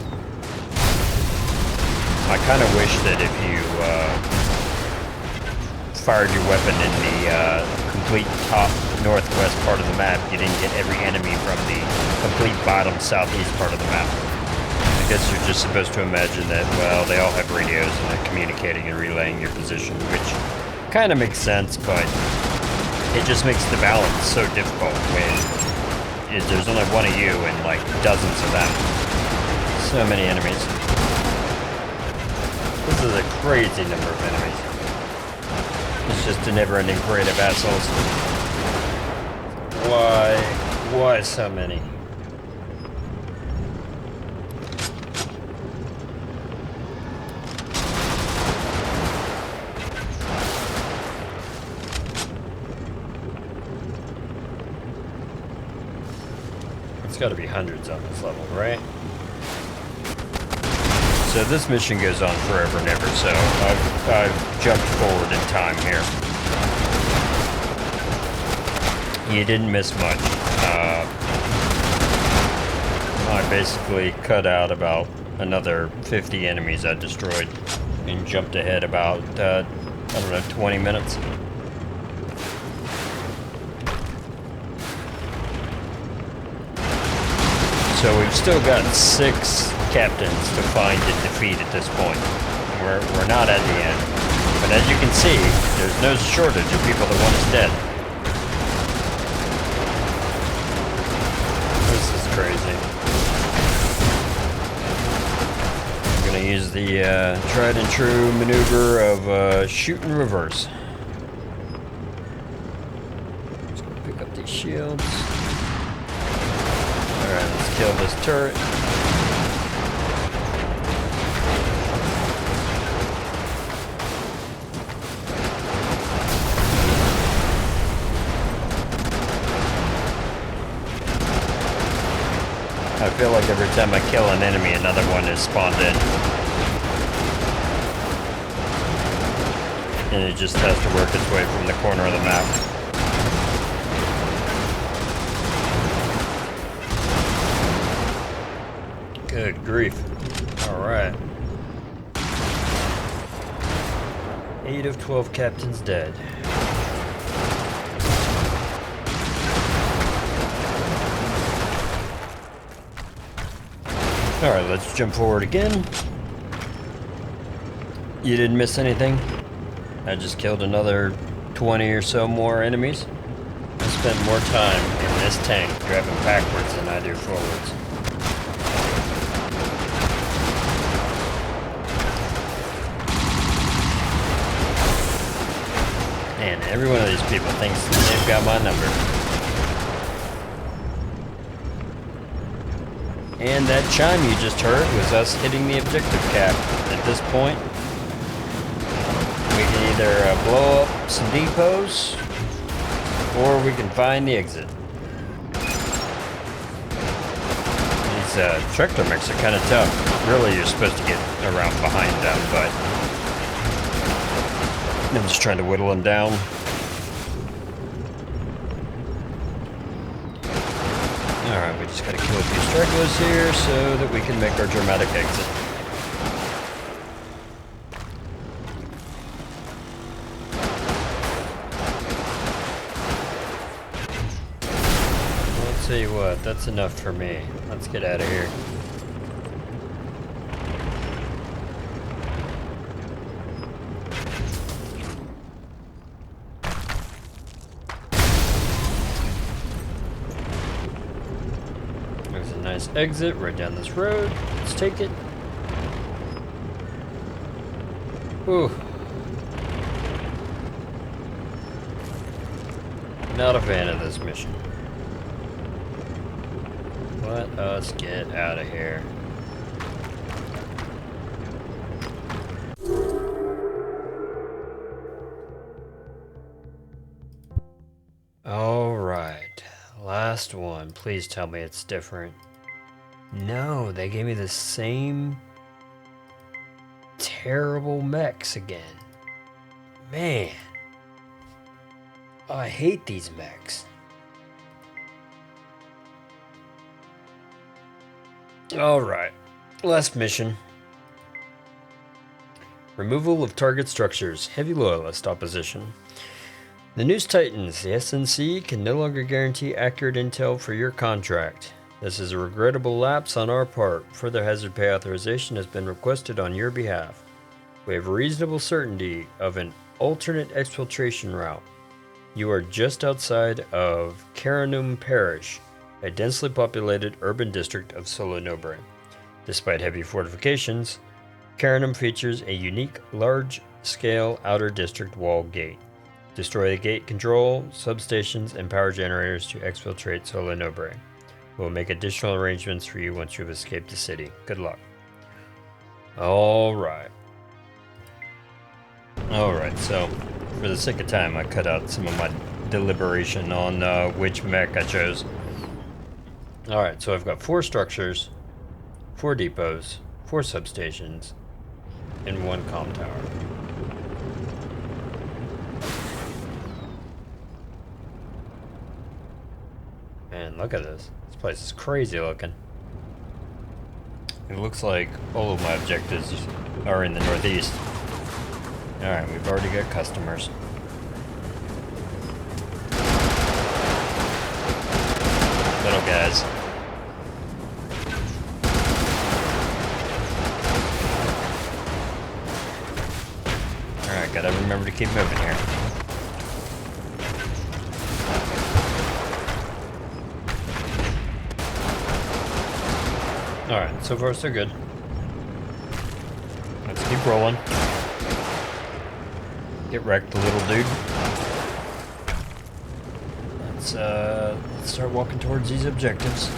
Speaker 1: I kind of wish that if you fired your weapon in the complete top northwest part of the map, you didn't get every enemy from the complete bottom southeast part of the map. I guess you're just supposed to imagine that, well, they all have radios and they're communicating and relaying your position, which kind of makes sense, but it just makes the balance so difficult when there's only one of you and like dozens of them. So many enemies. This is a crazy number of enemies. It's just a never-ending parade of assholes. Why so many? It's got to be hundreds on this level, right? So this mission goes on forever and ever, so I've jumped forward in time here. You didn't miss much. I basically cut out about another 50 enemies I destroyed and jumped ahead about, I don't know, 20 minutes. So we've still got 6 captains to find and defeat at this point. We're not at the end. But as you can see, there's no shortage of people that want us dead. This is crazy. I'm gonna use the tried and true maneuver of shoot in reverse. Let's go pick up these shields. Alright, let's kill this turret. I feel like every time I kill an enemy, another one is spawned in. And it just has to work its way from the corner of the map. Good grief. Alright. 8 of 12 captains dead. Alright, let's jump forward again. You didn't miss anything. I just killed another 20 or so more enemies. I spent more time in this tank driving backwards than I do forwards. And every one of these people thinks that they've got my number. And that chime you just heard was us hitting the objective cap. At this point, we can either blow up some depots, or we can find the exit. These tractor mechs are kind of tough. Really, you're supposed to get around behind them, but I'm just trying to whittle them down. Alright, we just gotta kill a few stragglers here so that we can make our dramatic exit. Well, I'll tell you what, that's enough for me. Let's get out of here. Nice exit right down this road. Let's take it. Whew. Not a fan of this mission. Let us get out of here. Alright, last one. Please tell me it's different. No, they gave me the same terrible mechs again. Man, I hate these mechs. Alright, last mission. Removal of target structures. Heavy loyalist opposition. The News Titans, the SNC, can no longer guarantee accurate intel for your contract. This is a regrettable lapse on our part. Further hazard pay authorization has been requested on your behalf. We have reasonable certainty of an alternate exfiltration route. You are just outside of Caranum Parish, a densely populated urban district of Solenobre. Despite heavy fortifications, Caranum features a unique large-scale outer district wall gate. Destroy the gate control, substations, and power generators to exfiltrate Solenobre. We'll make additional arrangements for you once you've escaped the city. Good luck. Alright, so for the sake of time, I cut out some of my deliberation on which mech I chose. Alright, so I've got 4 structures, 4 depots, 4 substations, and 1 comm tower. Man, look at this. This place is crazy looking. It looks like all of my objectives are in the northeast. Alright, we've already got customers. Little guys. Alright, gotta remember to keep moving here. Alright, so far so good. Let's keep rolling. Get wrecked, little dude. Let's start walking towards these objectives.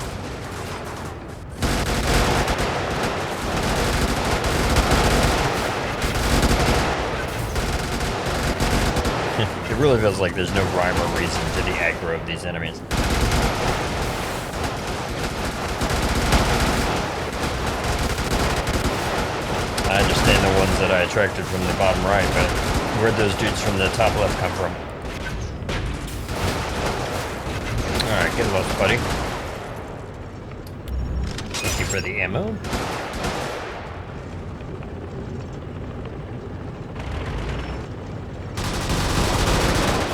Speaker 1: It really feels like there's no rhyme or reason to the aggro of these enemies. I understand the ones that I attracted from the bottom right, but where'd those dudes from the top left come from? Alright, get lost, buddy. Thank you for the ammo.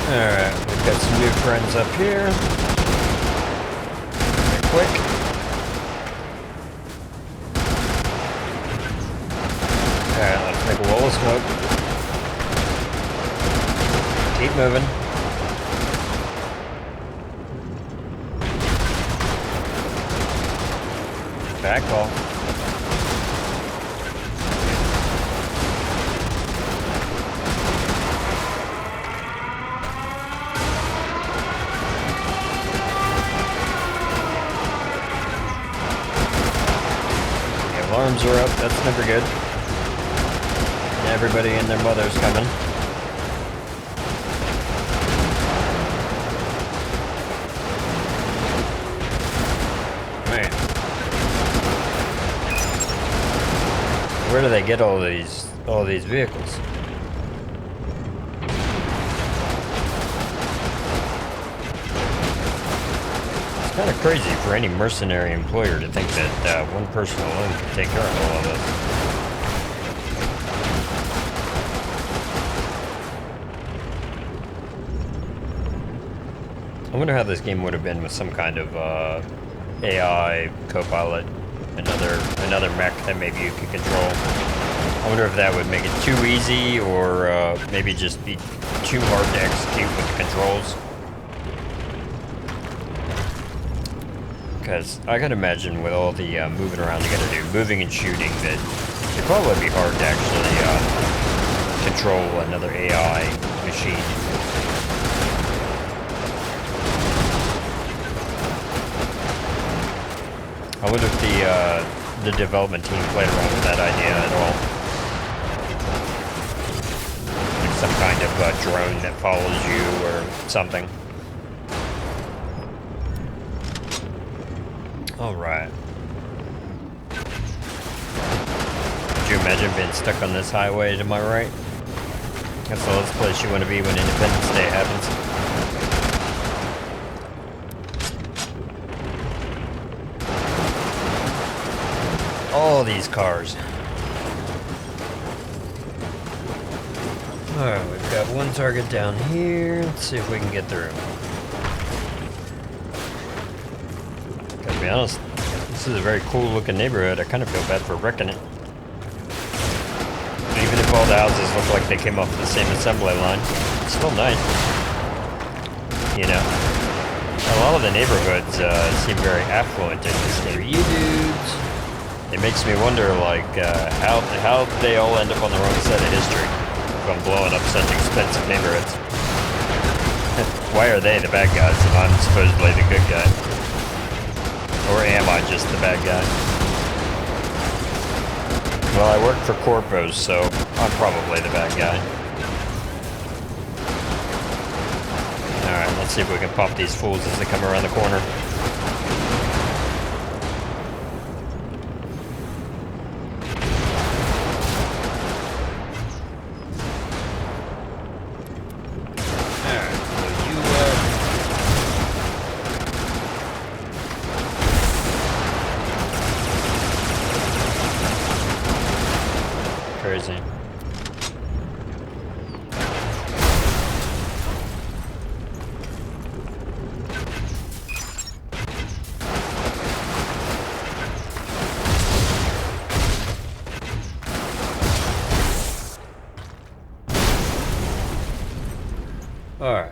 Speaker 1: Alright, we've got some new friends up here. Quick. Alright, let's make a wall of smoke. Keep moving. Back off. The alarms are up, that's never good. Everybody and their mother's coming. Man. Where do they get all these vehicles? It's kind of crazy for any mercenary employer to think that one person alone can take care of all of this. I wonder how this game would have been with some kind of AI co-pilot, another mech that maybe you could control. I wonder if that would make it too easy, or maybe just be too hard to execute with the controls. Because I can imagine with all the moving around you gotta do, moving and shooting, that it'd probably be hard to actually control another AI machine. I wonder if the development team played around with that idea at all. Like some kind of drone that follows you or something. Alright. Could you imagine being stuck on this highway to my right? That's the last place you want to be when Independence Day happens. All these cars. Alright, we've got one target down here. Let's see if we can get through. Gotta be honest, this is a very cool looking neighborhood. I kind of feel bad for wrecking it. Even if all the houses look like they came off the same assembly line, it's still nice. You know? A lot of the neighborhoods seem very affluent in this game. You dudes! It makes me wonder, like, how they all end up on the wrong side of history if I'm blowing up such expensive neighborhoods. Why are they the bad guys if I'm supposedly the good guy? Or am I just the bad guy? Well, I work for Corpos, so I'm probably the bad guy. Alright, let's see if we can pop these fools as they come around the corner. Crazy. Alright.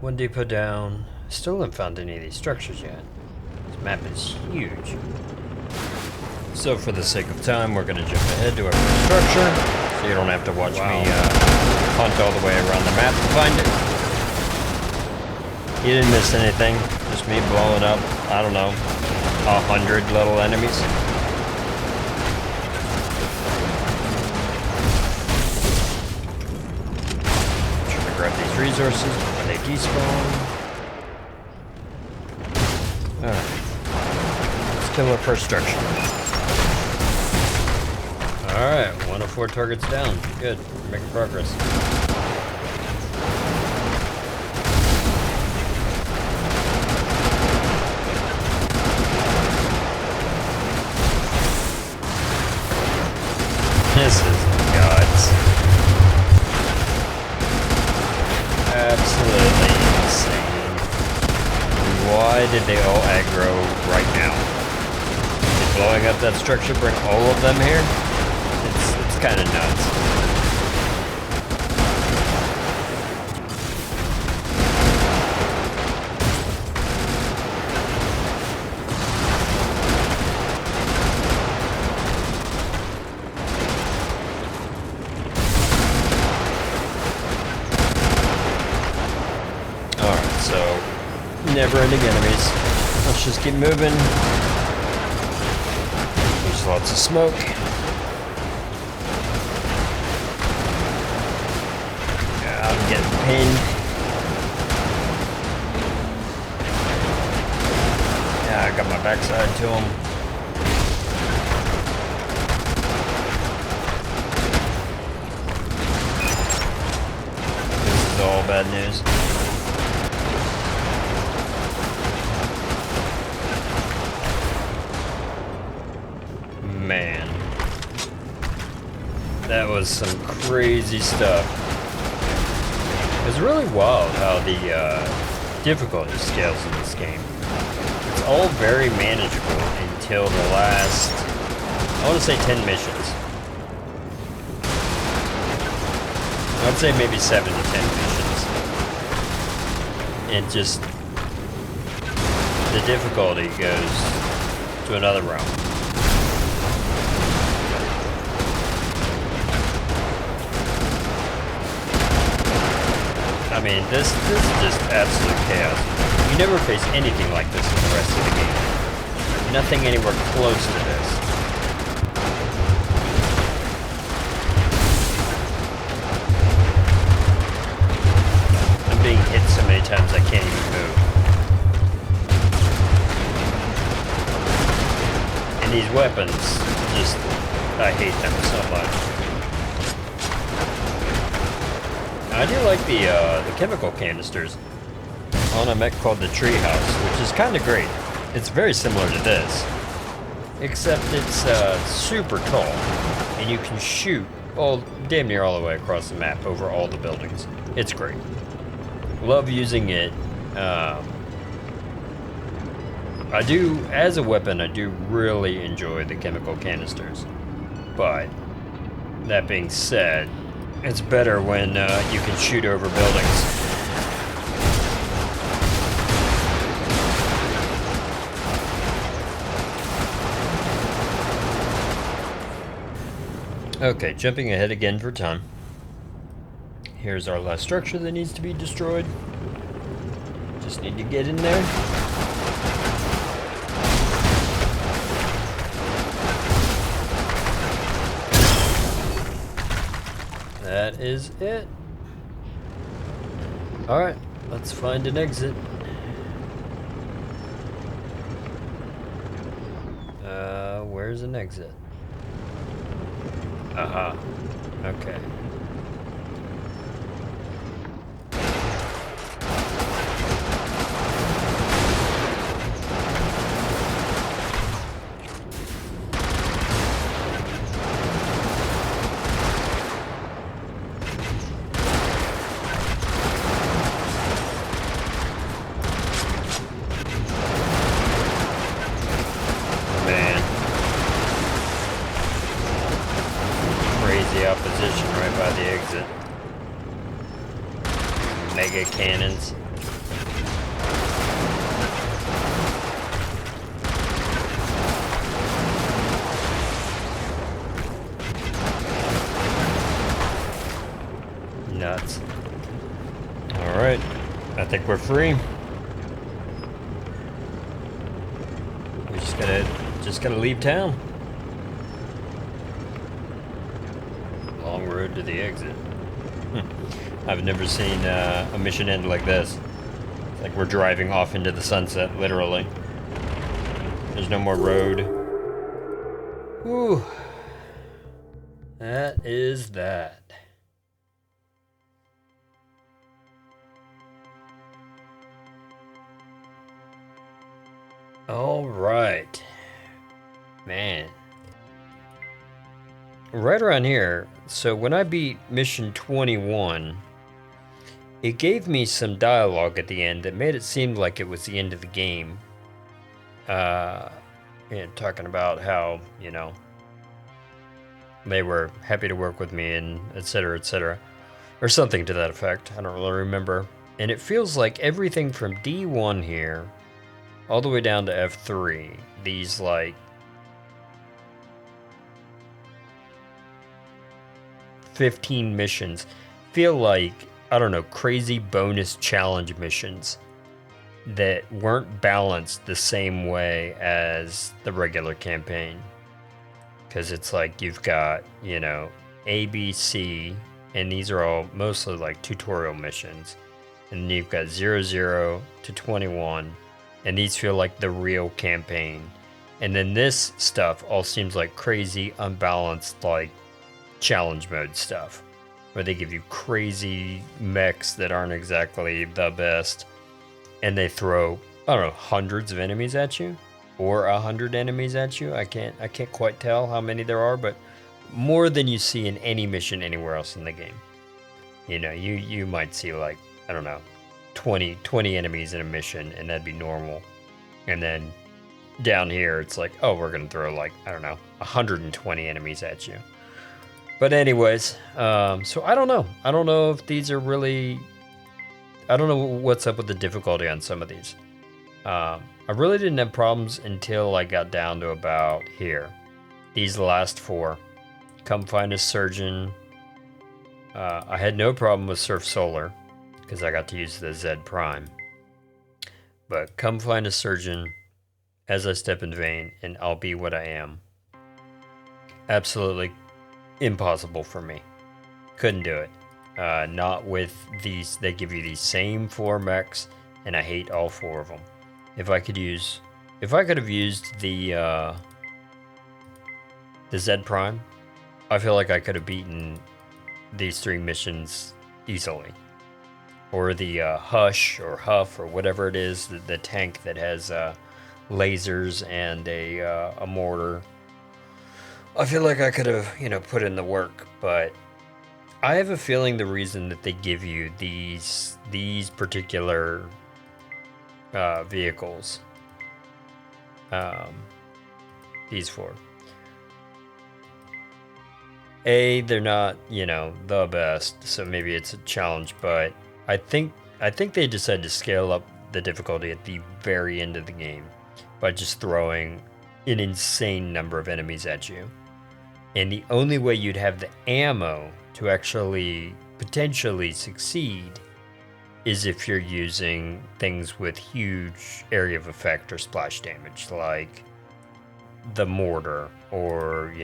Speaker 1: One depot down. Still haven't found any of these structures yet. This map is huge. So for the sake of time, we're going to jump ahead to our first structure, so you don't have to watch me hunt all the way around the map to find it. You didn't miss anything, just me blowing up, I don't know, 100 little enemies. Trying to grab these resources before they despawn. Alright, let's kill our first structure. Alright, 1 of 4 targets down. Good, we're making progress. This is nuts. Absolutely insane. Why did they all aggro right now? Did blowing up that structure bring all of them here? It's kind of nuts. Alright, so never-ending enemies. Let's just keep moving. There's lots of smoke. I'm getting pinned. Yeah, I got my backside to him. This is all bad news. Man. That was some crazy stuff. It's really wild how the difficulty scales in this game. It's all very manageable until the last, I want to say 10 missions. I'd say maybe 7 to 10 missions. And just, the difficulty goes to another realm. I mean, this is just absolute chaos. You never face anything like this in the rest of the game. Nothing anywhere close to this. I'm being hit so many times I can't even move. these weapons, just, I hate them so much. I do like the chemical canisters on a mech called the Treehouse, which is kind of great. It's very similar to this, except it's super tall, and you can shoot damn near all the way across the map over all the buildings. It's great. Love using it. I do, as a weapon, I do really enjoy the chemical canisters, but that being said, it's better when you can shoot over buildings. Okay, jumping ahead again for time. Here's our last structure that needs to be destroyed. Just need to get in there. That is it. Alright, let's find an exit. Where's an exit? Aha. Okay. Opposition right by the exit. Mega cannons. Nuts. Alright. I think we're free. We just gotta leave town. Long road to the exit. I've never seen a mission end like this. It's like we're driving off into the sunset, literally. There's no more road. Whew. That is that. All right. Man. Right around here, so when I beat mission 21, it gave me some dialogue at the end that made it seem like it was the end of the game. Talking about how, you know, they were happy to work with me and etc., or something to that effect. I don't really remember. And it feels like everything from D1 here, all the way down to F3, these like 15 missions feel like, I don't know, crazy bonus challenge missions that weren't balanced the same way as the regular campaign. Because it's like you've got, you know, A, B, C, and these are all mostly like tutorial missions. And then you've got 00 to 21, and these feel like the real campaign. And then this stuff all seems like crazy, unbalanced, like challenge mode stuff, where they give you crazy mechs that aren't exactly the best, and they throw, I don't know, hundreds of enemies at you, or 100 enemies at you. I can't quite tell how many there are, but more than you see in any mission anywhere else in the game. You know, you might see like, I don't know, 20 enemies in a mission, and that'd be normal. And then down here, it's like, oh, we're gonna throw like, I don't know, 120 enemies at you. But anyways, so I don't know. I don't know if these are really, I don't know what's up with the difficulty on some of these. I really didn't have problems until I got down to about here. These last 4. Come Find a Surgeon. I had no problem with Surf Solar, because I got to use the Z Prime. But Come Find a Surgeon, As I Step in Vain, and I'll Be What I Am. Absolutely impossible for me. Couldn't do it. Not with these. They give you these same 4 mechs, and I hate all 4 of them. If I could have used the the Z Prime, I feel like I could have beaten these 3 missions easily. Or the Hush or Huff or whatever it is, the tank that has lasers and a mortar. I feel like I could have, put in the work, but I have a feeling the reason that they give you these particular vehicles, these 4. They're not, the best, so maybe it's a challenge, but I think they decided to scale up the difficulty at the very end of the game by just throwing an insane number of enemies at you. And the only way you'd have the ammo to actually potentially succeed is if you're using things with huge area of effect or splash damage, like the mortar or,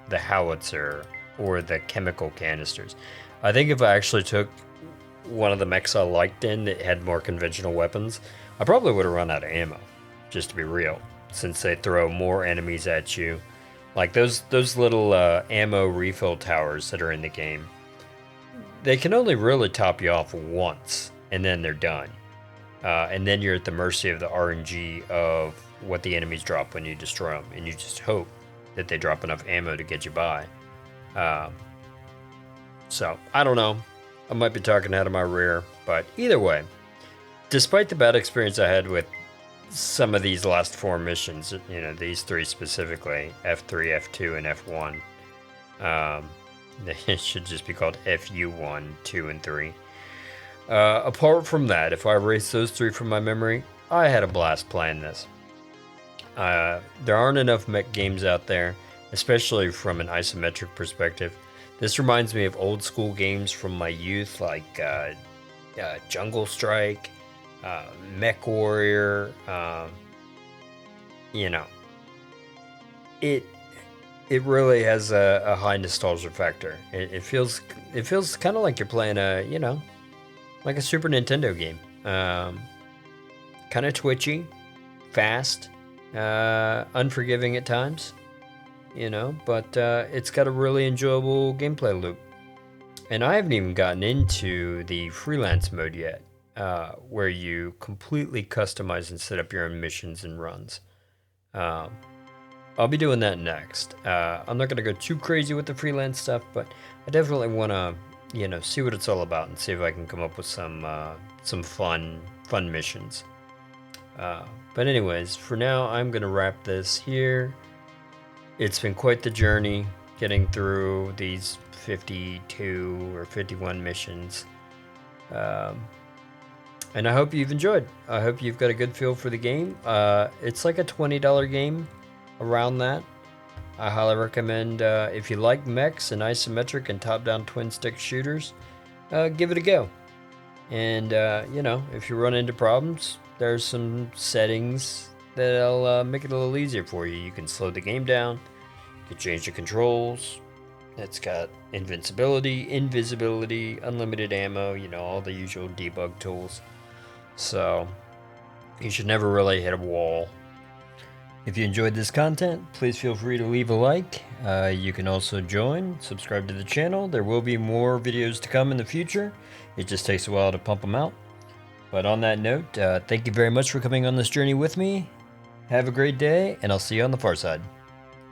Speaker 1: the howitzer or the chemical canisters. I think if I actually took one of the mechs I liked in that had more conventional weapons, I probably would have run out of ammo, just to be real, since they throw more enemies at you. Like those little ammo refill towers that are in the game, they can only really top you off once, and then they're done. And then you're at the mercy of the RNG of what the enemies drop when you destroy them, and you just hope that they drop enough ammo to get you by. So, I don't know. I might be talking out of my rear, but either way, despite the bad experience I had with some of these last 4 missions, these 3 specifically, F3, F2, and F1. It should just be called FU1, 2, and 3. Apart from that, if I erase those 3 from my memory, I had a blast playing this. There aren't enough mech games out there, especially from an isometric perspective. This reminds me of old school games from my youth, like Jungle Strike, Mech Warrior. It really has a high nostalgia factor. It feels kind of like you're playing like a Super Nintendo game. Kind of twitchy, fast, unforgiving at times, but it's got a really enjoyable gameplay loop. And I haven't even gotten into the freelance mode yet, where you completely customize and set up your own missions and runs. I'll be doing that next. I'm not going to go too crazy with the freelance stuff, but I definitely want to, see what it's all about and see if I can come up with some fun missions. But anyways, for now, I'm going to wrap this here. It's been quite the journey getting through these 52 or 51 missions. And I hope you've enjoyed. I hope you've got a good feel for the game. It's like a $20 game, around that. I highly recommend, if you like mechs and isometric and top-down twin-stick shooters, give it a go. And, if you run into problems, there's some settings that'll make it a little easier for you. You can slow the game down, you can change the controls. It's got invincibility, invisibility, unlimited ammo, all the usual debug tools. So, you should never really hit a wall. If you enjoyed this content, please feel free to leave a like. You can also subscribe to the channel. There will be more videos to come in the future. It just takes a while to pump them out. But on that note, thank you very much for coming on this journey with me. Have a great day, and I'll see you on the far side.